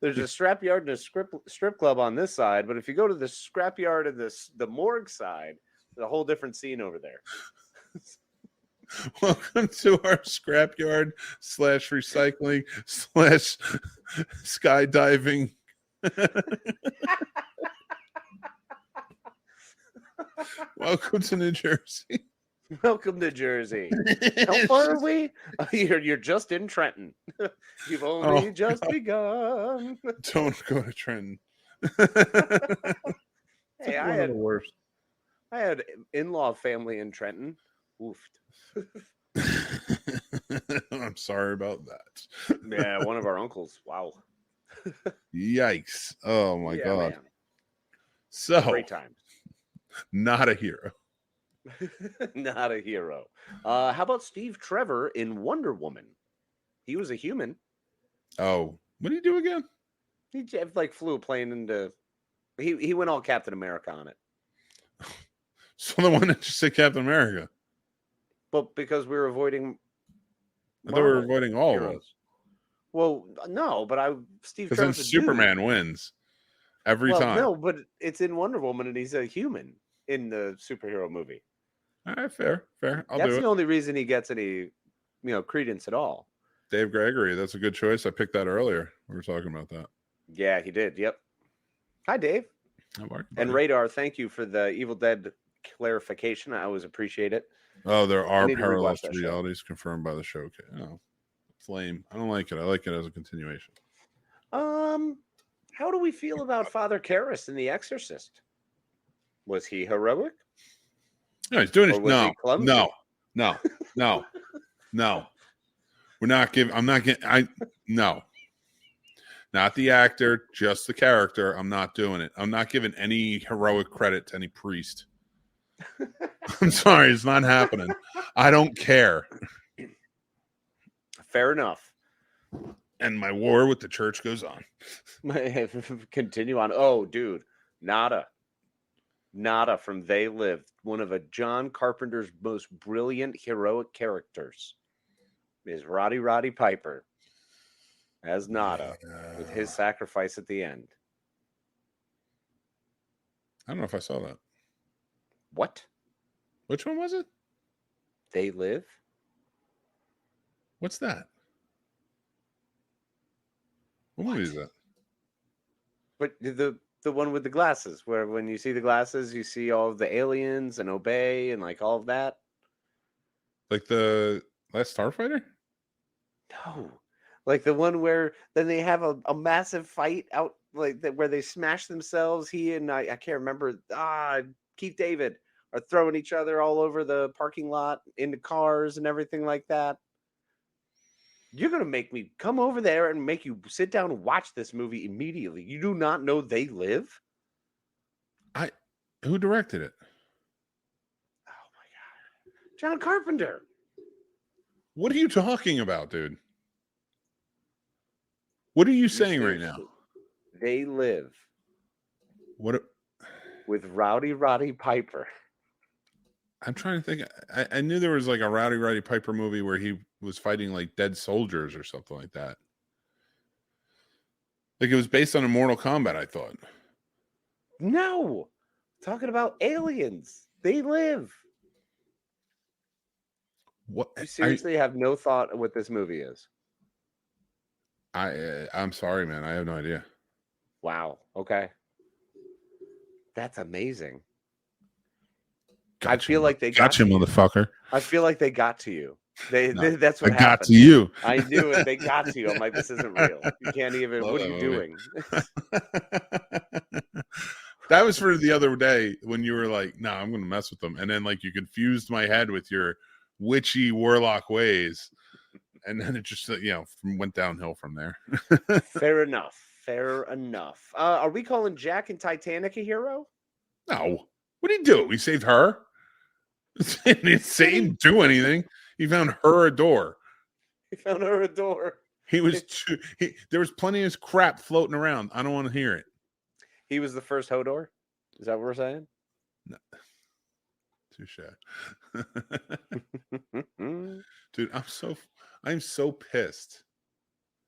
There's a scrapyard and a strip club on this side, but if you go to the scrapyard and the morgue side, there's a whole different scene over there. Welcome to our scrapyard / recycling / skydiving. Welcome to New Jersey. Welcome to Jersey. How far are we? You're just in Trenton. You've only just begun. Don't go to Trenton. Hey, One of the worst. I had in-law family in Trenton. Oofed. I'm sorry about that. Yeah, one of our uncles. Wow. Yikes. Oh my God. Man. So, Great times. not a hero. Not a hero. How about Steve Trevor in Wonder Woman? He was a human. Oh, what did he do again? He like flew a plane into. He went all Captain America on it. So the one that just said Captain America. But because we were avoiding. I thought we were Marvel avoiding all of them. heroes. Well, no, but Steve Because then Trevor's a Superman dude. wins every Well, time. no, but it's in Wonder Woman, and he's a human in the superhero movie. All right, fair. I'll That's do the it. only reason he gets any, credence at all. Dave Gregory, that's a good choice. I picked that earlier. We were talking about that. Yeah, he did. Yep. Hi, Dave. How are you, And buddy? Radar, thank you for the Evil Dead clarification. I always appreciate it. Oh, there I are need to parallels rewatch to that show. realities confirmed by the show. Okay. Oh, it's lame. I don't like it. I like it as a continuation. How do we feel about Father Karras in The Exorcist? Was he heroic? No, he's doing Or it. was he clumsy? No. We're not giving. I'm not getting. No. Not the actor, just the character. I'm not doing it. I'm not giving any heroic credit to any priest. I'm sorry, it's not happening. I don't care. Fair enough. And my war with the church goes on. Continue on. Oh, dude. Nada from They Lived. One of John Carpenter's most brilliant heroic characters is Roddy Piper as Nada with his sacrifice at the end. I don't know if I saw that. What? Which one was it? They Live? What's that? What movie is that? But the one with the glasses, where when you see the glasses, you see all of the aliens and Obey and like all of that. Like the Last Starfighter? No, like the one where then they have a massive fight out like that where they smash themselves. He and I can't remember. Keith David are throwing each other all over the parking lot into cars and everything like that. You're gonna make me come over there and make you sit down and watch this movie immediately. You do not know They Live? Who directed it? Oh my god, John Carpenter. What are you talking about, dude? What are you saying right now? They Live. What? With Roddy Piper. I'm trying to think. I knew there was like a Roddy Piper movie where he was fighting like dead soldiers or something like that. Like it was based on a Mortal Kombat, I thought. No, talking about aliens. They live. What? You seriously have no thought of what this movie is? I'm sorry, man. I have no idea. Wow. Okay. That's amazing. Gotcha, I feel like they got you, motherfucker. I feel like they got to you. That's what I happened. got to you. I knew it. They got to you. I'm like, this isn't real. You can't even. Love What are that you movie. doing? That was for the other day when you were like, "No, I'm going to mess with them," and then like you confused my head with your witchy warlock ways, and then it just went downhill from there. Fair enough. Are we calling Jack and Titanic a hero? No. What did he do? He saved her. He didn't do anything. He found her a door. He found her a door. He was there was plenty of crap floating around. I don't want to hear it. He was the first Hodor? Is that what we're saying? No. Touche. Dude, I'm so pissed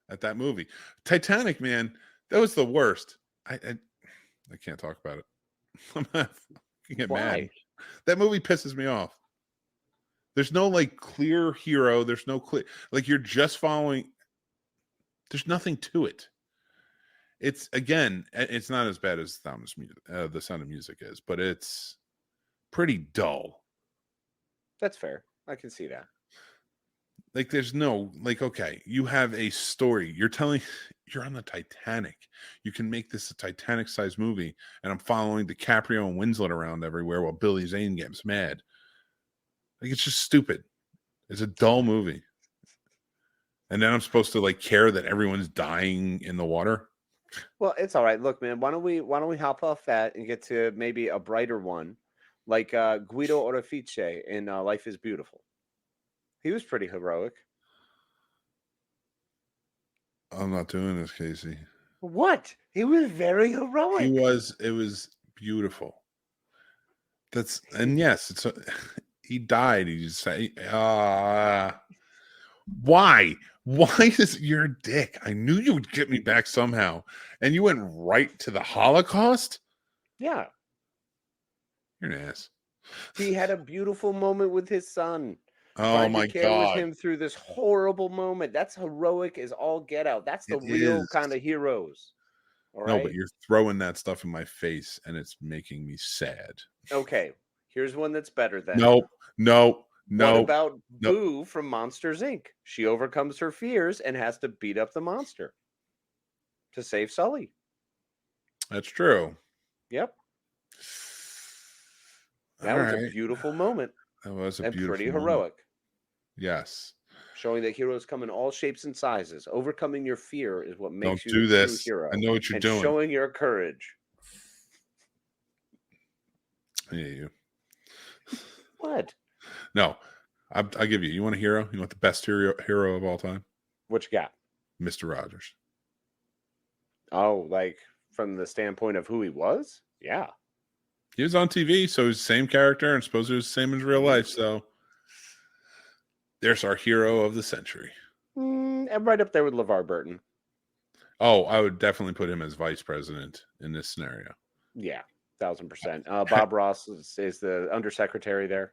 at that movie. Titanic, man, that was the worst. I can't talk about it. I'm not get mad. That movie pisses me off. There's no like clear hero. There's no clear like you're just following. There's nothing to it. It's not as bad as The Sound of Music is, but it's pretty dull. That's fair. I can see that. Like, there's no, like, okay, you have a story. You're on the Titanic. You can make this a Titanic-sized movie, and I'm following DiCaprio and Winslet around everywhere while Billy Zane gets mad. Like, it's just stupid. It's a dull movie. And then I'm supposed to, like, care that everyone's dying in the water? Well, it's all right. Look, man, why don't we hop off that and get to maybe a brighter one, like Guido Orefice in Life is Beautiful. He was pretty heroic. I'm not doing this, Casey. What? He was very heroic. It was beautiful. And yes, he died. He just say, why? Why is your dick? I knew you would get me back somehow. And you went right to the Holocaust? Yeah. You're an ass. He had a beautiful moment with his son. Oh my God. With him through this horrible moment. That's heroic as all get out. That's the real kind of heroes. All right? No, but you're throwing that stuff in my face and it's making me sad. Okay. Here's one that's better than. No. What about Boo from Monsters, Inc.? She overcomes her fears and has to beat up the monster to save Sully. That's true. Yep. That was a beautiful moment. That was a beautiful pretty moment. heroic. Yes. Showing that heroes come in all shapes and sizes. Overcoming your fear is what makes you do a this. true hero. I know what you're doing. Showing your courage. I hate you. What? No, I'll give you. You want a hero? You want the best hero of all time? What you got? Mr. Rogers. Oh, like from the standpoint of who he was? Yeah. He was on TV, so he's the same character, and supposed to be the same as real life. So there's our hero of the century. And right up there with LeVar Burton. Oh, I would definitely put him as vice president in this scenario. Yeah, 1,000%. Bob Ross is the undersecretary there.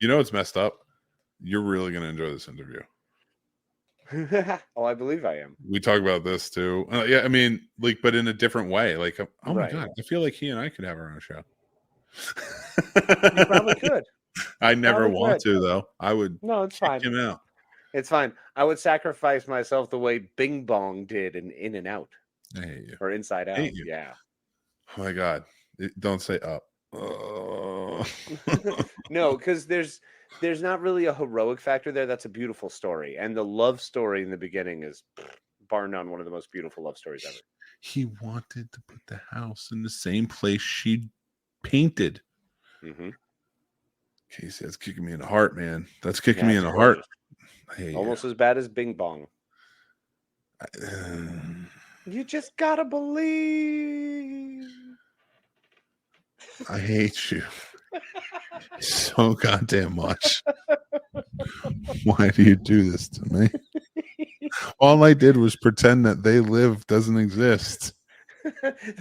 You know what's messed up? You're really going to enjoy this interview. Oh, I believe I am. We talk about this too. Yeah, I mean, like, but in a different way. Like, oh my God, I feel like he and I could have our own show. You probably could. I never want to, though. I would. No, it's fine. Him out. It's fine. I would sacrifice myself the way Bing Bong did in and Out. I hate you. Or Inside Out. Yeah. Oh my God. Don't say up. No, because there's not really a heroic factor there. That's a beautiful story. And the love story in the beginning is, bar none, one of the most beautiful love stories ever. He wanted to put the house in the same place she painted. Mm-hmm. Casey, that's kicking me in the heart, man. That's kicking me in the heart. Almost as bad as Bing Bong. You just gotta believe. I hate you so goddamn much. Why do you do this to me? All I did was pretend that They Live doesn't exist.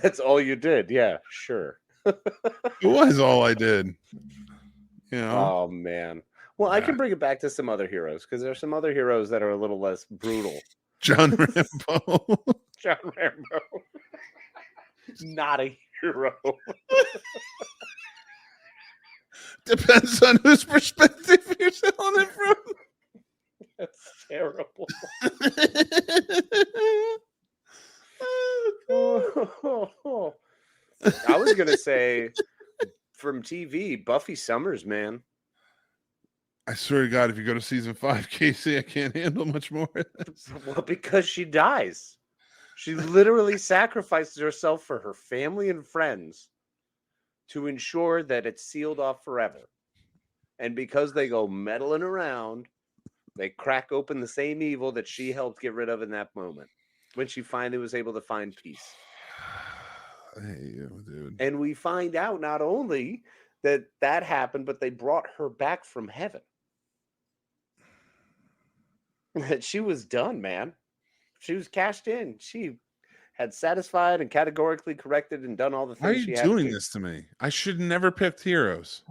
That's all you did. Yeah, sure. It was all I did. You know? Oh, man. Well, I can bring it back to some other heroes because there's some other heroes that are a little less brutal. John Rambo. John Rambo. Not a hero. Depends on whose perspective you're telling it from. That's terrible. I was going to say from TV, Buffy Summers, man. I swear to God, if you go to season 5, Casey, I can't handle much more of this. Well, because she dies. She literally sacrifices herself for her family and friends to ensure that it's sealed off forever. And because they go meddling around, they crack open the same evil that she helped get rid of in that moment when she finally was able to find peace. I hate you, dude. And we find out not only that happened, but they brought her back from heaven. That she was done, man. She was cashed in. She had satisfied and categorically corrected and done all the things she had to do. Why are you doing this to me? I should never picked heroes.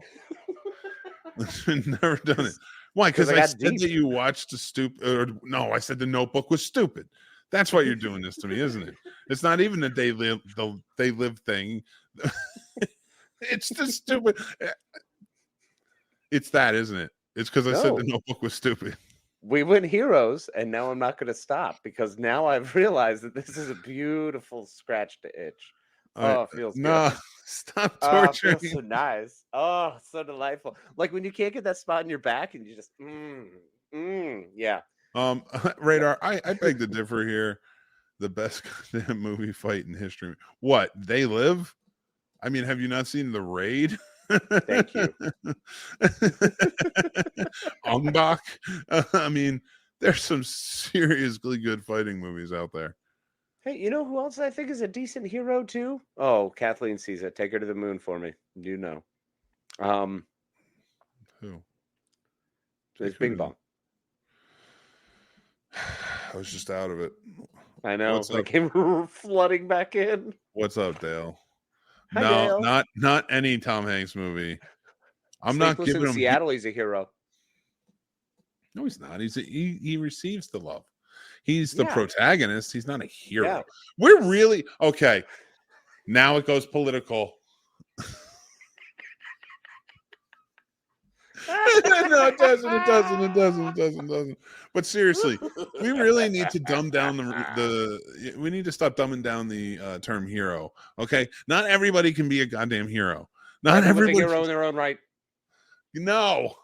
I should never done it. Why? Because I said that you watched a stupid. No, I said The Notebook was stupid. That's why you're doing this to me, isn't it? It's not even that they live thing. It's the stupid. It's that, isn't it? It's because I said The Notebook was stupid. we went heroes, and now I'm not going to stop because now I've realized that this is a beautiful scratch to itch. Oh, it feels no, good. stop Oh, torturing it feels so nice. Oh, so delightful. Like when you can't get that spot in your back and you just, yeah. Radar, I beg to differ here. The best goddamn movie fight in history. What? They Live? I mean, have you not seen The Raid? Thank you. Ong Bak? I mean, there's some seriously good fighting movies out there. Hey, you know who else I think is a decent hero too? Oh, Kathleen sees it. Take her to the moon for me. You know. Who? It's Bing Bong. I was just out of it. I know. What's I up? came flooding back in. What's up, Dale? Hi, No, Dale. not any Tom Hanks movie. I'm Sleepless not giving in him. Seattle. He's a hero. No, he's not. He receives the love. He's the protagonist. He's not a hero. Yeah. We're really okay. Now it goes political. No, it doesn't. But seriously, we really need to dumb down we need to stop dumbing down the term hero. Okay, not everybody can be a goddamn hero. Not everybody a hero in their own right. No,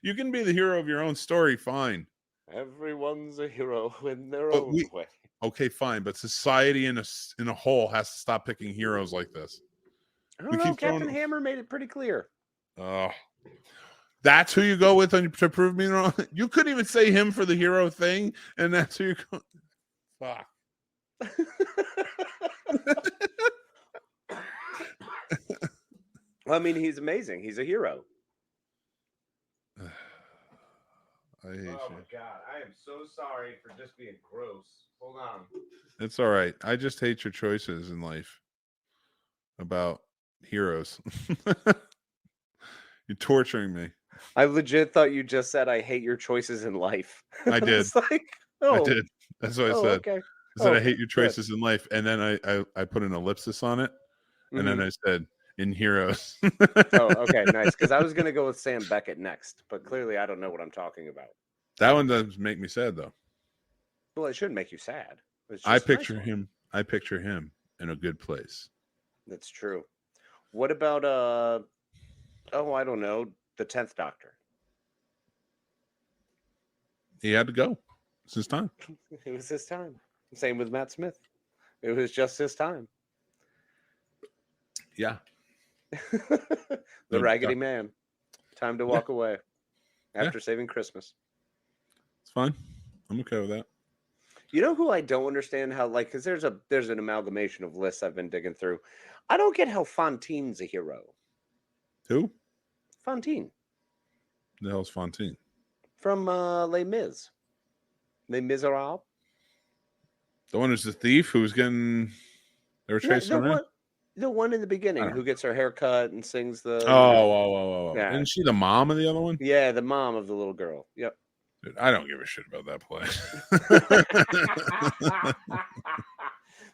you can be the hero of your own story. Fine. Everyone's a hero in their own way. Okay, fine, but society in a whole has to stop picking heroes like this. I don't know. Captain Hammer made it pretty clear. That's who you go with to prove me wrong. You couldn't even say him for the hero thing, and that's who you go. Fuck. Well, I mean, he's amazing. He's a hero. I hate you. Oh my god, I am so sorry for just being gross. Hold on. It's all right. I just hate your choices in life about heroes. You're torturing me. I legit thought you just said I hate your choices in life. I did. I did. That's what I said. Okay. I said I hate your choices in life, and then I put an ellipsis on it, and then I said in heroes. Okay, nice. Because I was gonna go with Sam Beckett next, but clearly I don't know what I'm talking about. That one does make me sad though. Well, it shouldn't make you sad. I picture him in a good place. That's true. What about I don't know, the 10th Doctor? He had to go. It's his time. It was his time. Same with Matt Smith. It was just his time. Yeah. The Raggedy Man. Time to walk away after saving Christmas. It's fine. I'm okay with that. You know who I don't understand how, like, because there's an amalgamation of lists I've been digging through. I don't get how Fontaine's a hero. Who? Fontaine. The hell's Fontaine? From Les Mis. Les Miserables. The one who's the thief who was getting... They were chasing around? The one in the beginning who gets her hair cut and sings the... Oh. Yeah. Isn't she the mom of the other one? Yeah, the mom of the little girl. Yep. Dude, I don't give a shit about that play.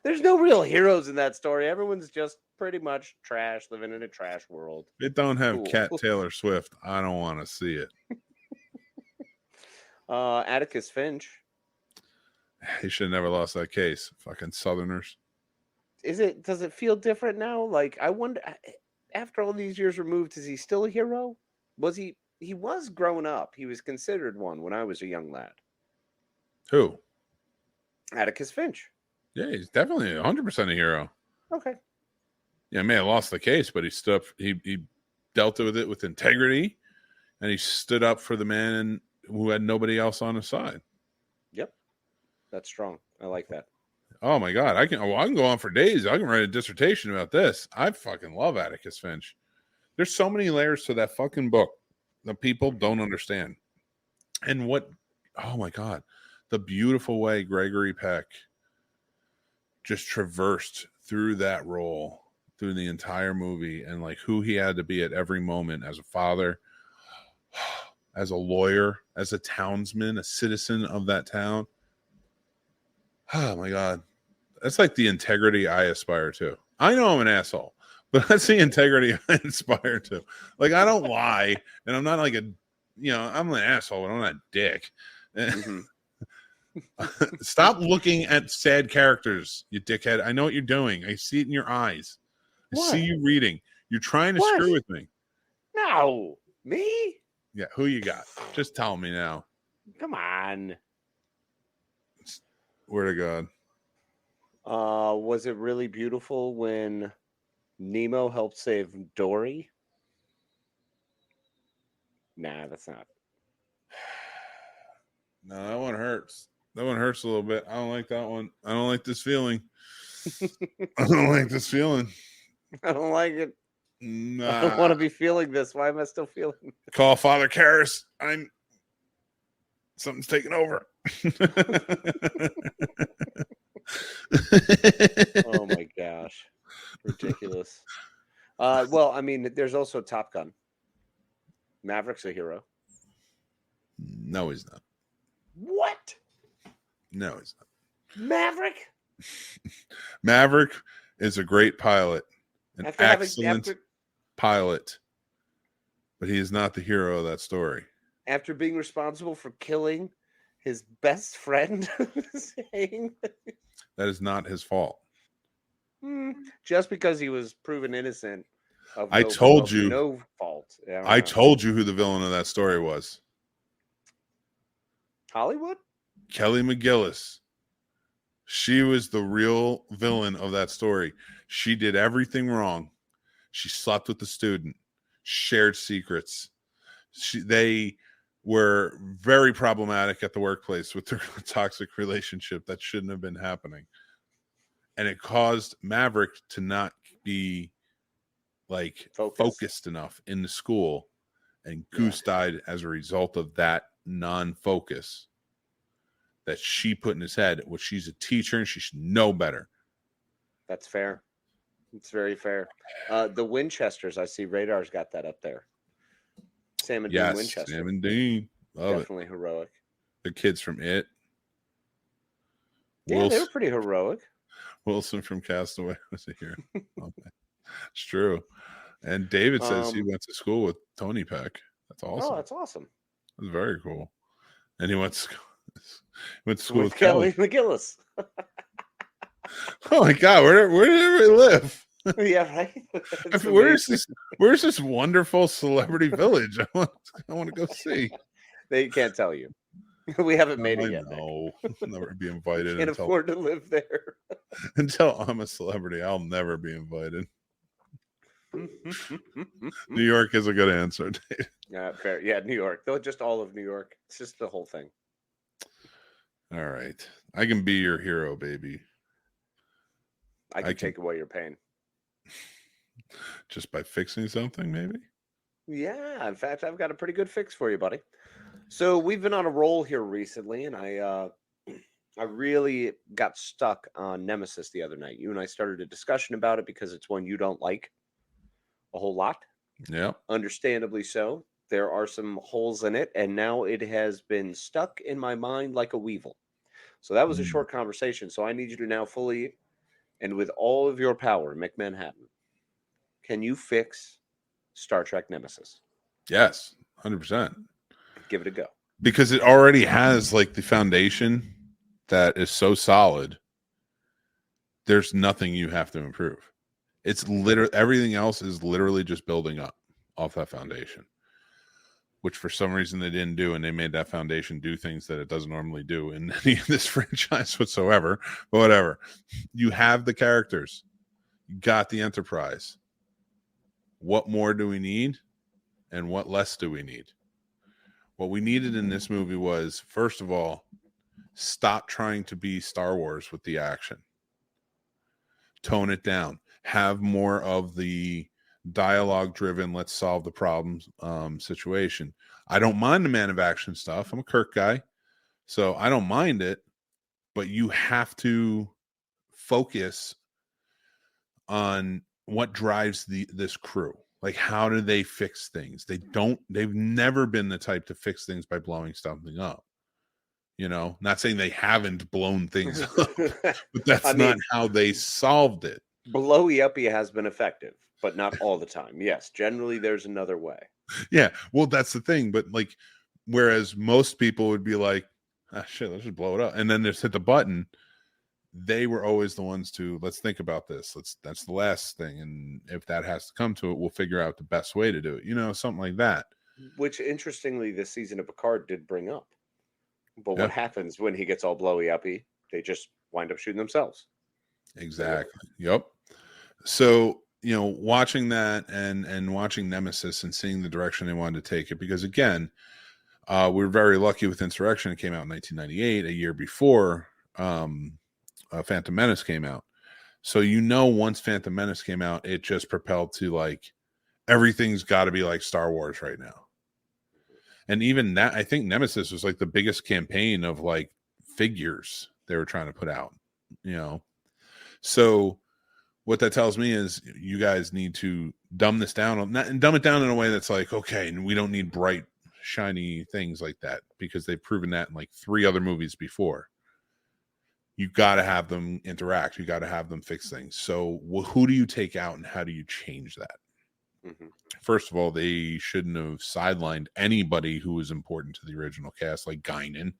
There's no real heroes in that story. Everyone's just pretty much trash, living in a trash world. It don't have Cat Taylor Swift. I don't want to see it. Atticus Finch. He should have never lost that case. Fucking Southerners. Does it feel different now? Like, I wonder, after all these years removed, is he still a hero? He was growing up. He was considered one when I was a young lad. Who? Atticus Finch. Yeah, he's definitely 100% a hero. Okay. Yeah, may have lost the case, but he stood up. He dealt with it with integrity, and he stood up for the man who had nobody else on his side. Yep, that's strong. I like that. Oh my God, I can go on for days. I can write a dissertation about this. I fucking love Atticus Finch. There's so many layers to that fucking book that people don't understand. And oh my God, the beautiful way Gregory Peck just traversed through that role through the entire movie, and like who he had to be at every moment as a father, as a lawyer, as a townsman, a citizen of that town. Oh my God. That's like the integrity I aspire to. I know I'm an asshole, but that's the integrity I aspire to. Like, I don't lie, and I'm not like a I'm an asshole, but I'm not a dick. Mm-hmm. Stop looking at sad characters, you dickhead. I know what you're doing. I see it in your eyes. I see you reading. You're trying to screw with me. No. Me? Yeah, who you got? Just tell me now. Come on. Word of God. Was it really beautiful when Nemo helped save Dory? Nah, that's not. No, that one hurts. That one hurts a little bit. I don't like that one. I don't like this feeling. I don't like this feeling. I don't like it. Nah. I don't want to be feeling this. Why am I still feeling this? Call Father Karras. Something's taking over. Oh my gosh. Ridiculous. Well, I mean, there's also Top Gun. Maverick's a hero. No, he's not. What? No, he's not. Maverick? Maverick is a great pilot, an excellent pilot, but he is not the hero of that story. After being responsible for killing his best friend, that is not his fault. Just because he was proven innocent. I told you no fault. Yeah, I told you who the villain of that story was. Hollywood? Kelly McGillis. She was the real villain of that story. She did everything wrong. She slept with the student, shared secrets. They were very problematic at the workplace with their toxic relationship that shouldn't have been happening. And it caused Maverick to not be focused enough in the school. And Goose died as a result of that non-focus that she put in his head, which she's a teacher and she should know better. That's fair. It's very fair. The Winchesters, I see Radar's got that up there. Sam and Dean Winchester. Sam and Dean. Love Definitely heroic. The kids from It. Yeah, they were pretty heroic. Wilson from Castaway was here. Okay. It's true. And David says he went to school with Tony Peck. That's awesome. Oh, that's awesome. That's very cool. And he went to school with Kelly McGillis. Oh my God, where did everybody live? Yeah, right. Where's this wonderful celebrity village? I want to go see. They can't tell you. We haven't made it yet. No, I'll never be invited. Can't afford to live there. Until I'm a celebrity, I'll never be invited. New York is a good answer, Dave. Yeah, fair. Yeah, New York. Though just all of New York. It's just the whole thing. All right. I can be your hero, baby. I can take away your pain. Just by fixing something, maybe? Yeah. In fact, I've got a pretty good fix for you, buddy. So we've been on a roll here recently, and I really got stuck on Nemesis the other night. You and I started a discussion about it because it's one you don't like a whole lot. Yeah. Understandably so. There are some holes in it, and now it has been stuck in my mind like a weevil. So that was a short conversation. So I need you to now fully, and with all of your power, McManhattan, can you fix Star Trek Nemesis? Yes, 100%. Give it a go. Because it already has like the foundation that is so solid. There's nothing you have to improve. It's literally everything else is literally just building up off that foundation, which for some reason they didn't do, and they made that foundation do things that it doesn't normally do in any of this franchise whatsoever. But whatever. You have the characters. You got the Enterprise. What more do we need? And what less do we need? What we needed in this movie was, first of all, stop trying to be Star Wars with the action. Tone it down. Have more of the dialogue-driven, let's solve the problems situation. I don't mind the man of action stuff. I'm a Kirk guy, so I don't mind it. But you have to focus on what drives this crew. Like, how do they fix things? They've never been the type to fix things by blowing something up. You know, not saying they haven't blown things up, but that's not how they solved it. Blowy uppy has been effective, but not all the time. Yes, generally there's another way. Yeah, well, that's the thing. But like, whereas most people would be like, "Ah, shit, let's just blow it up," and then just hit the button. They were always the ones to let's think about this. That's the last thing, and if that has to come to it, we'll figure out the best way to do it. Something like that. Which, interestingly, this season of Picard did bring up. But Yeah. what happens when he gets all blowy uppy? They just wind up shooting themselves. Exactly. Yep. So watching that and watching Nemesis and seeing the direction they wanted to take it, because again, we were very lucky with Insurrection. It came out in 1998, a year before Phantom Menace came out. So once Phantom Menace came out, it just propelled to like everything's got to be like Star Wars right now. And even that, I think Nemesis was like the biggest campaign of like figures they were trying to put out. So what that tells me is you guys need to dumb this down and dumb it down in a way that's like, okay, and we don't need bright, shiny things like that, because they've proven that in like 3 other movies before. You got to have them interact. You got to have them fix things. So who do you take out and how do you change that? Mm-hmm. First of all, they shouldn't have sidelined anybody who was important to the original cast, like Guinan,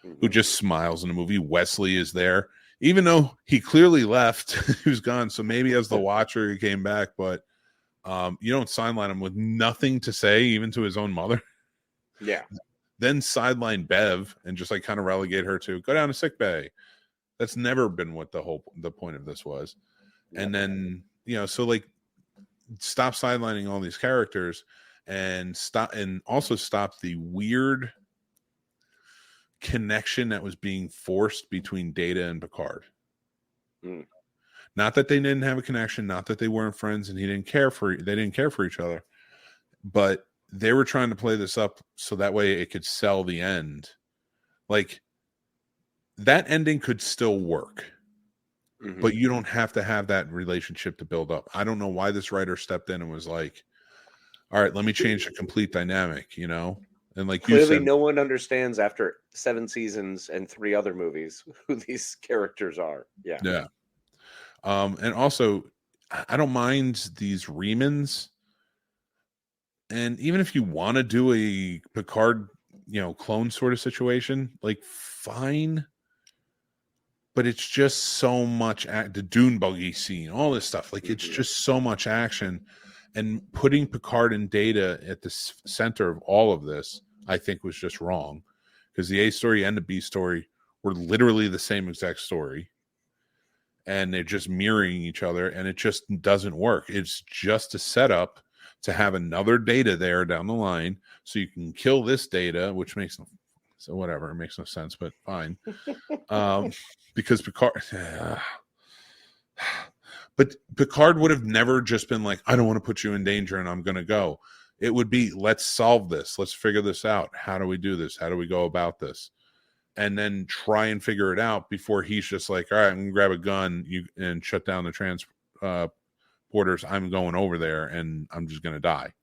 who just smiles in the movie. Wesley is there, even though he clearly left. He was gone. So maybe as the watcher, he came back, but you don't sideline him with nothing to say, even to his own mother. Yeah. Then sideline Bev and just like kind of relegate her to go down to sick bay. That's never been what the point of this was. Yeah. And then, so like stop sidelining all these characters and also stop the weird connection that was being forced between Data and Picard. Not that they didn't have a connection, not that they weren't friends and they didn't care for each other, but they were trying to play this up so that way it could sell the end. Like that ending could still work. But you don't have to have that relationship to build up. I don't know why this writer stepped in and was like, all right, let me change the complete dynamic, And like clearly you said, no one understands after 7 seasons and 3 other movies who these characters are. Yeah. Yeah. And also, I don't mind these remans. And even if you want to do a Picard, clone sort of situation, like fine. But it's just so much the dune buggy scene, all this stuff. Like it's just so much action, and putting Picard and Data at the center of all of this, I think was just wrong, because the A story and the B story were literally the same exact story, and they're just mirroring each other, and it just doesn't work. It's just a setup to have another Data there down the line, so you can kill this Data, which makes no. So whatever, it makes no sense, but fine. Because Picard, but Picard would have never just been like, I don't want to put you in danger and I'm going to go. It would be, let's solve this. Let's figure this out. How do we do this? How do we go about this? And then try and figure it out before he's just like, all right, I'm going to grab a gun and shut down the transporters. I'm going over there and I'm just going to die.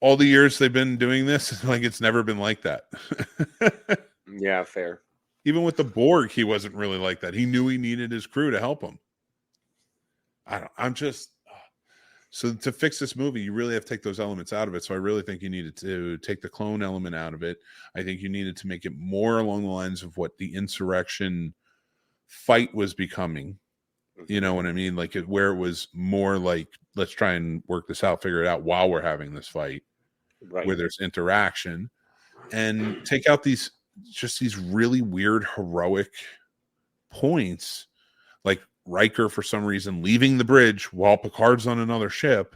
All the years they've been doing this, like it's never been like that. Yeah, fair. Even with the Borg, he wasn't really like that. He knew he needed his crew to help him. So to fix this movie, you really have to take those elements out of it. So I really think you needed to take the clone element out of it. I think you needed to make it more along the lines of what the insurrection fight was becoming. You know what I mean? Like where it was more like, let's try and work this out, figure it out while we're having this fight, right, where there's interaction, and take out these really weird heroic points, like Riker for some reason leaving the bridge while Picard's on another ship,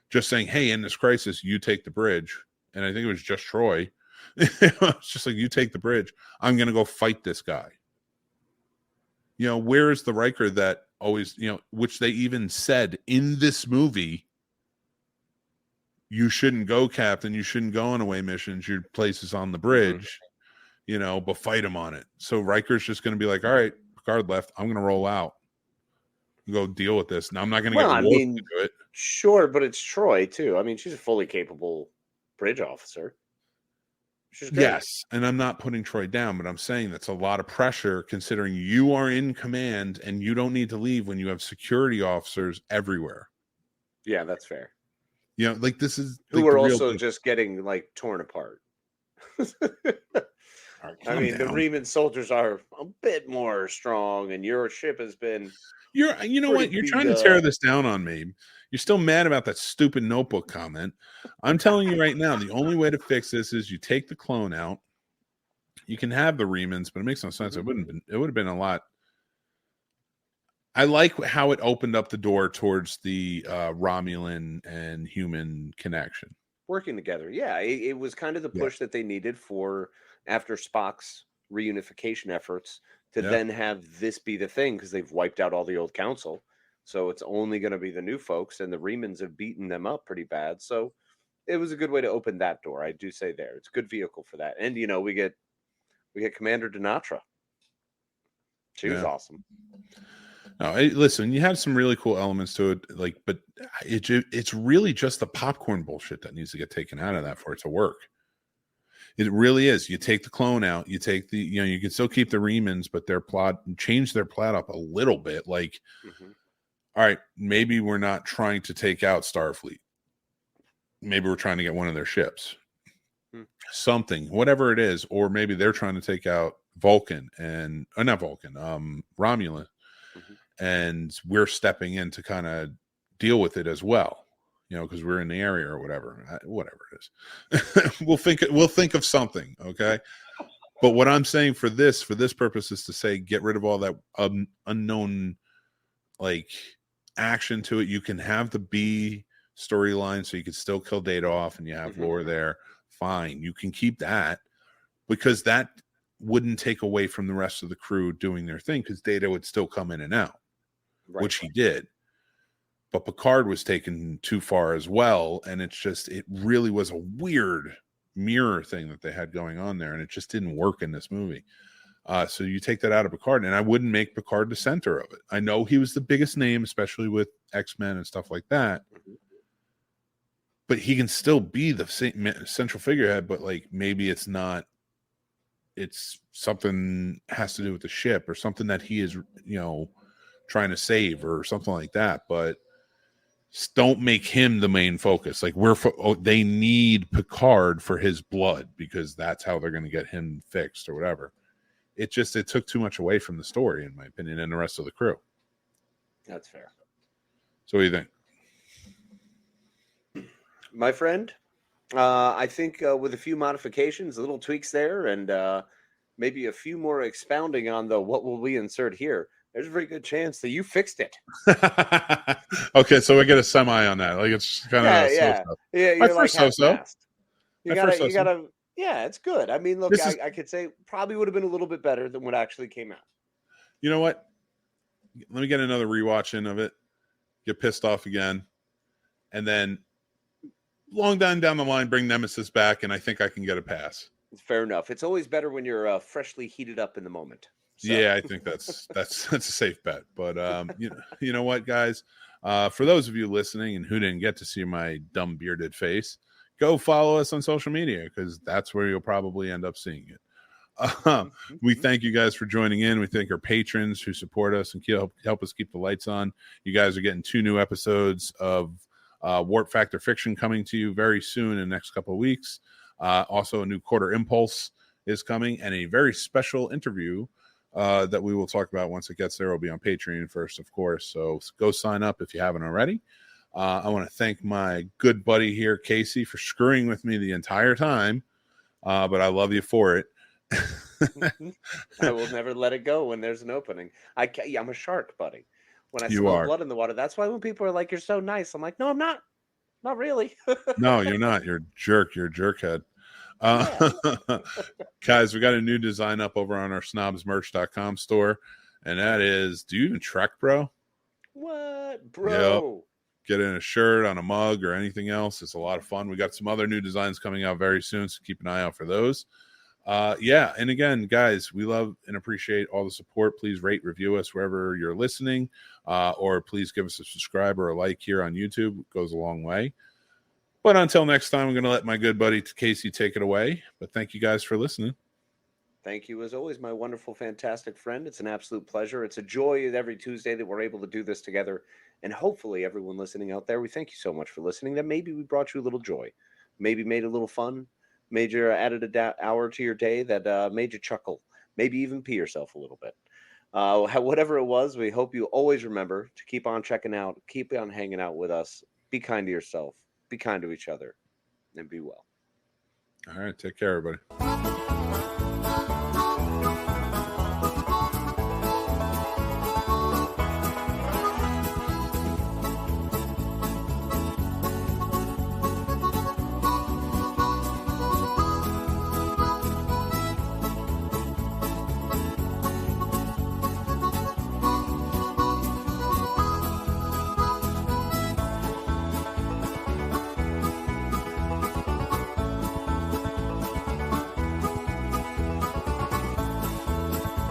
just saying, hey, in this crisis, you take the bridge. And I think it was just Troy. It's just like, you take the bridge. I'm going to go fight this guy. Where is the Riker that always, which they even said in this movie, you shouldn't go, Captain. You shouldn't go on away missions. Your place is on the bridge, but fight him on it. So Riker's just going to be like, all right, Picard left. I'm going to roll out. Go deal with this. Now I'm not going to get Worf to do it. Sure, but it's Troy too. I mean, she's a fully capable bridge officer. Yes, and I'm not putting Troy down, but I'm saying that's a lot of pressure considering you are in command and you don't need to leave when you have security officers everywhere. Yeah, that's fair. You know, like this is Who like are the real also thing. just getting like torn apart. All right, I calm mean, the down. Riemann soldiers are a bit more strong, and your ship has been You know pretty what? You're beat trying to tear up. this down on me. You're still mad about that stupid notebook comment. I'm telling you right now, the only way to fix this is you take the clone out. You can have the Riemanns, but it makes no sense. It would have been a lot. I like how it opened up the door towards the Romulan and human connection. Working together. Yeah, it was kind of the Yeah. push that they needed for after Spock's reunification efforts to Yeah. then have this be the thing because they've wiped out all the old council. So it's only going to be the new folks, and the Riemanns have beaten them up pretty bad. So it was a good way to open that door. I do say there, it's a good vehicle for that. And we get Commander Denatra. She was awesome. No, listen, you have some really cool elements to it, like, but it's really just the popcorn bullshit that needs to get taken out of that for it to work. It really is. You take the clone out, you take the, you can still keep the Riemanns, but change their plot up a little bit. Like, all right, maybe we're not trying to take out Starfleet. Maybe we're trying to get one of their ships. Something, whatever it is, or maybe they're trying to take out Vulcan and not Vulcan, Romulan. And we're stepping in to kind of deal with it as well, because we're in the area or whatever it is. we'll think of something, okay? But what I'm saying for this purpose is to say, get rid of all that unknown, like, action to it. You can have the B storyline, so you can still kill Data off, and you have lore there. Fine, you can keep that, because that wouldn't take away from the rest of the crew doing their thing, because Data would still come in and out. Right. Which he did, but Picard was taken too far as well, and it really was a weird mirror thing that they had going on there, and it just didn't work in this movie. So you take that out of Picard, and I wouldn't make Picard the center of it. I know he was the biggest name, especially with X-Men and stuff like that, but he can still be the central figurehead, but like maybe it's not. It's something has to do with the ship or something that he is, trying to save or something like that, but don't make him the main focus. Like they need Picard for his blood, because that's how they're going to get him fixed or whatever. It took too much away from the story, in my opinion, and the rest of the crew. That's fair. So what do you think? My friend, I think with a few modifications, little tweaks there, and maybe a few more expounding on what will we insert here, there's a very good chance that you fixed it. Okay, so we get a semi on that. Like, it's kind of yeah. You're like half-assed. You gotta. Yeah, it's good. I mean, look, I could say probably would have been a little bit better than what actually came out. You know what? Let me get another rewatch in of it. Get pissed off again, and then long down the line, bring Nemesis back, and I think I can get a pass. Fair enough. It's always better when you're freshly heated up in the moment. So. Yeah, I think that's a safe bet. But you know what, guys? For those of you listening and who didn't get to see my dumb bearded face, go follow us on social media, because that's where you'll probably end up seeing it. We thank you guys for joining in. We thank our patrons who support us and help us keep the lights on. You guys are getting 2 new episodes of Warp Factor Fiction coming to you very soon in the next couple of weeks. Also, a new Quarter Impulse is coming, and a very special interview that we will talk about once it gets there. It'll be on Patreon first, of course. So go sign up if you haven't already. I want to thank my good buddy here, Casey, for screwing with me the entire time. But I love you for it. I will never let it go when there's an opening. I'm a shark, buddy. When I You smell are. blood in the water, that's why when people are like, "You're so nice," I'm like, "No, I'm not. Not really." No, you're not. You're a jerk. You're a jerkhead. Guys, we got a new design up over on our snobsmerch.com store, and that is, do you even trek, bro? What, bro? Yep. Get in a shirt, on a mug, or anything else. It's a lot of fun. We got some other new designs coming out very soon, so keep an eye out for those. And again, guys, we love and appreciate all the support. Please rate, review us wherever you're listening, or please give us a subscribe or a like here on YouTube. It goes a long way. But until next time, I'm going to let my good buddy Casey take it away. But thank you guys for listening. Thank you, as always, my wonderful, fantastic friend. It's an absolute pleasure. It's a joy every Tuesday that we're able to do this together. And hopefully everyone listening out there, we thank you so much for listening, that maybe we brought you a little joy, maybe made a little fun, made you added a hour to your day that made you chuckle, maybe even pee yourself a little bit. Whatever it was, we hope you always remember to keep on checking out, keep on hanging out with us. Be kind to yourself, be kind to each other, and be well. All right, take care, everybody.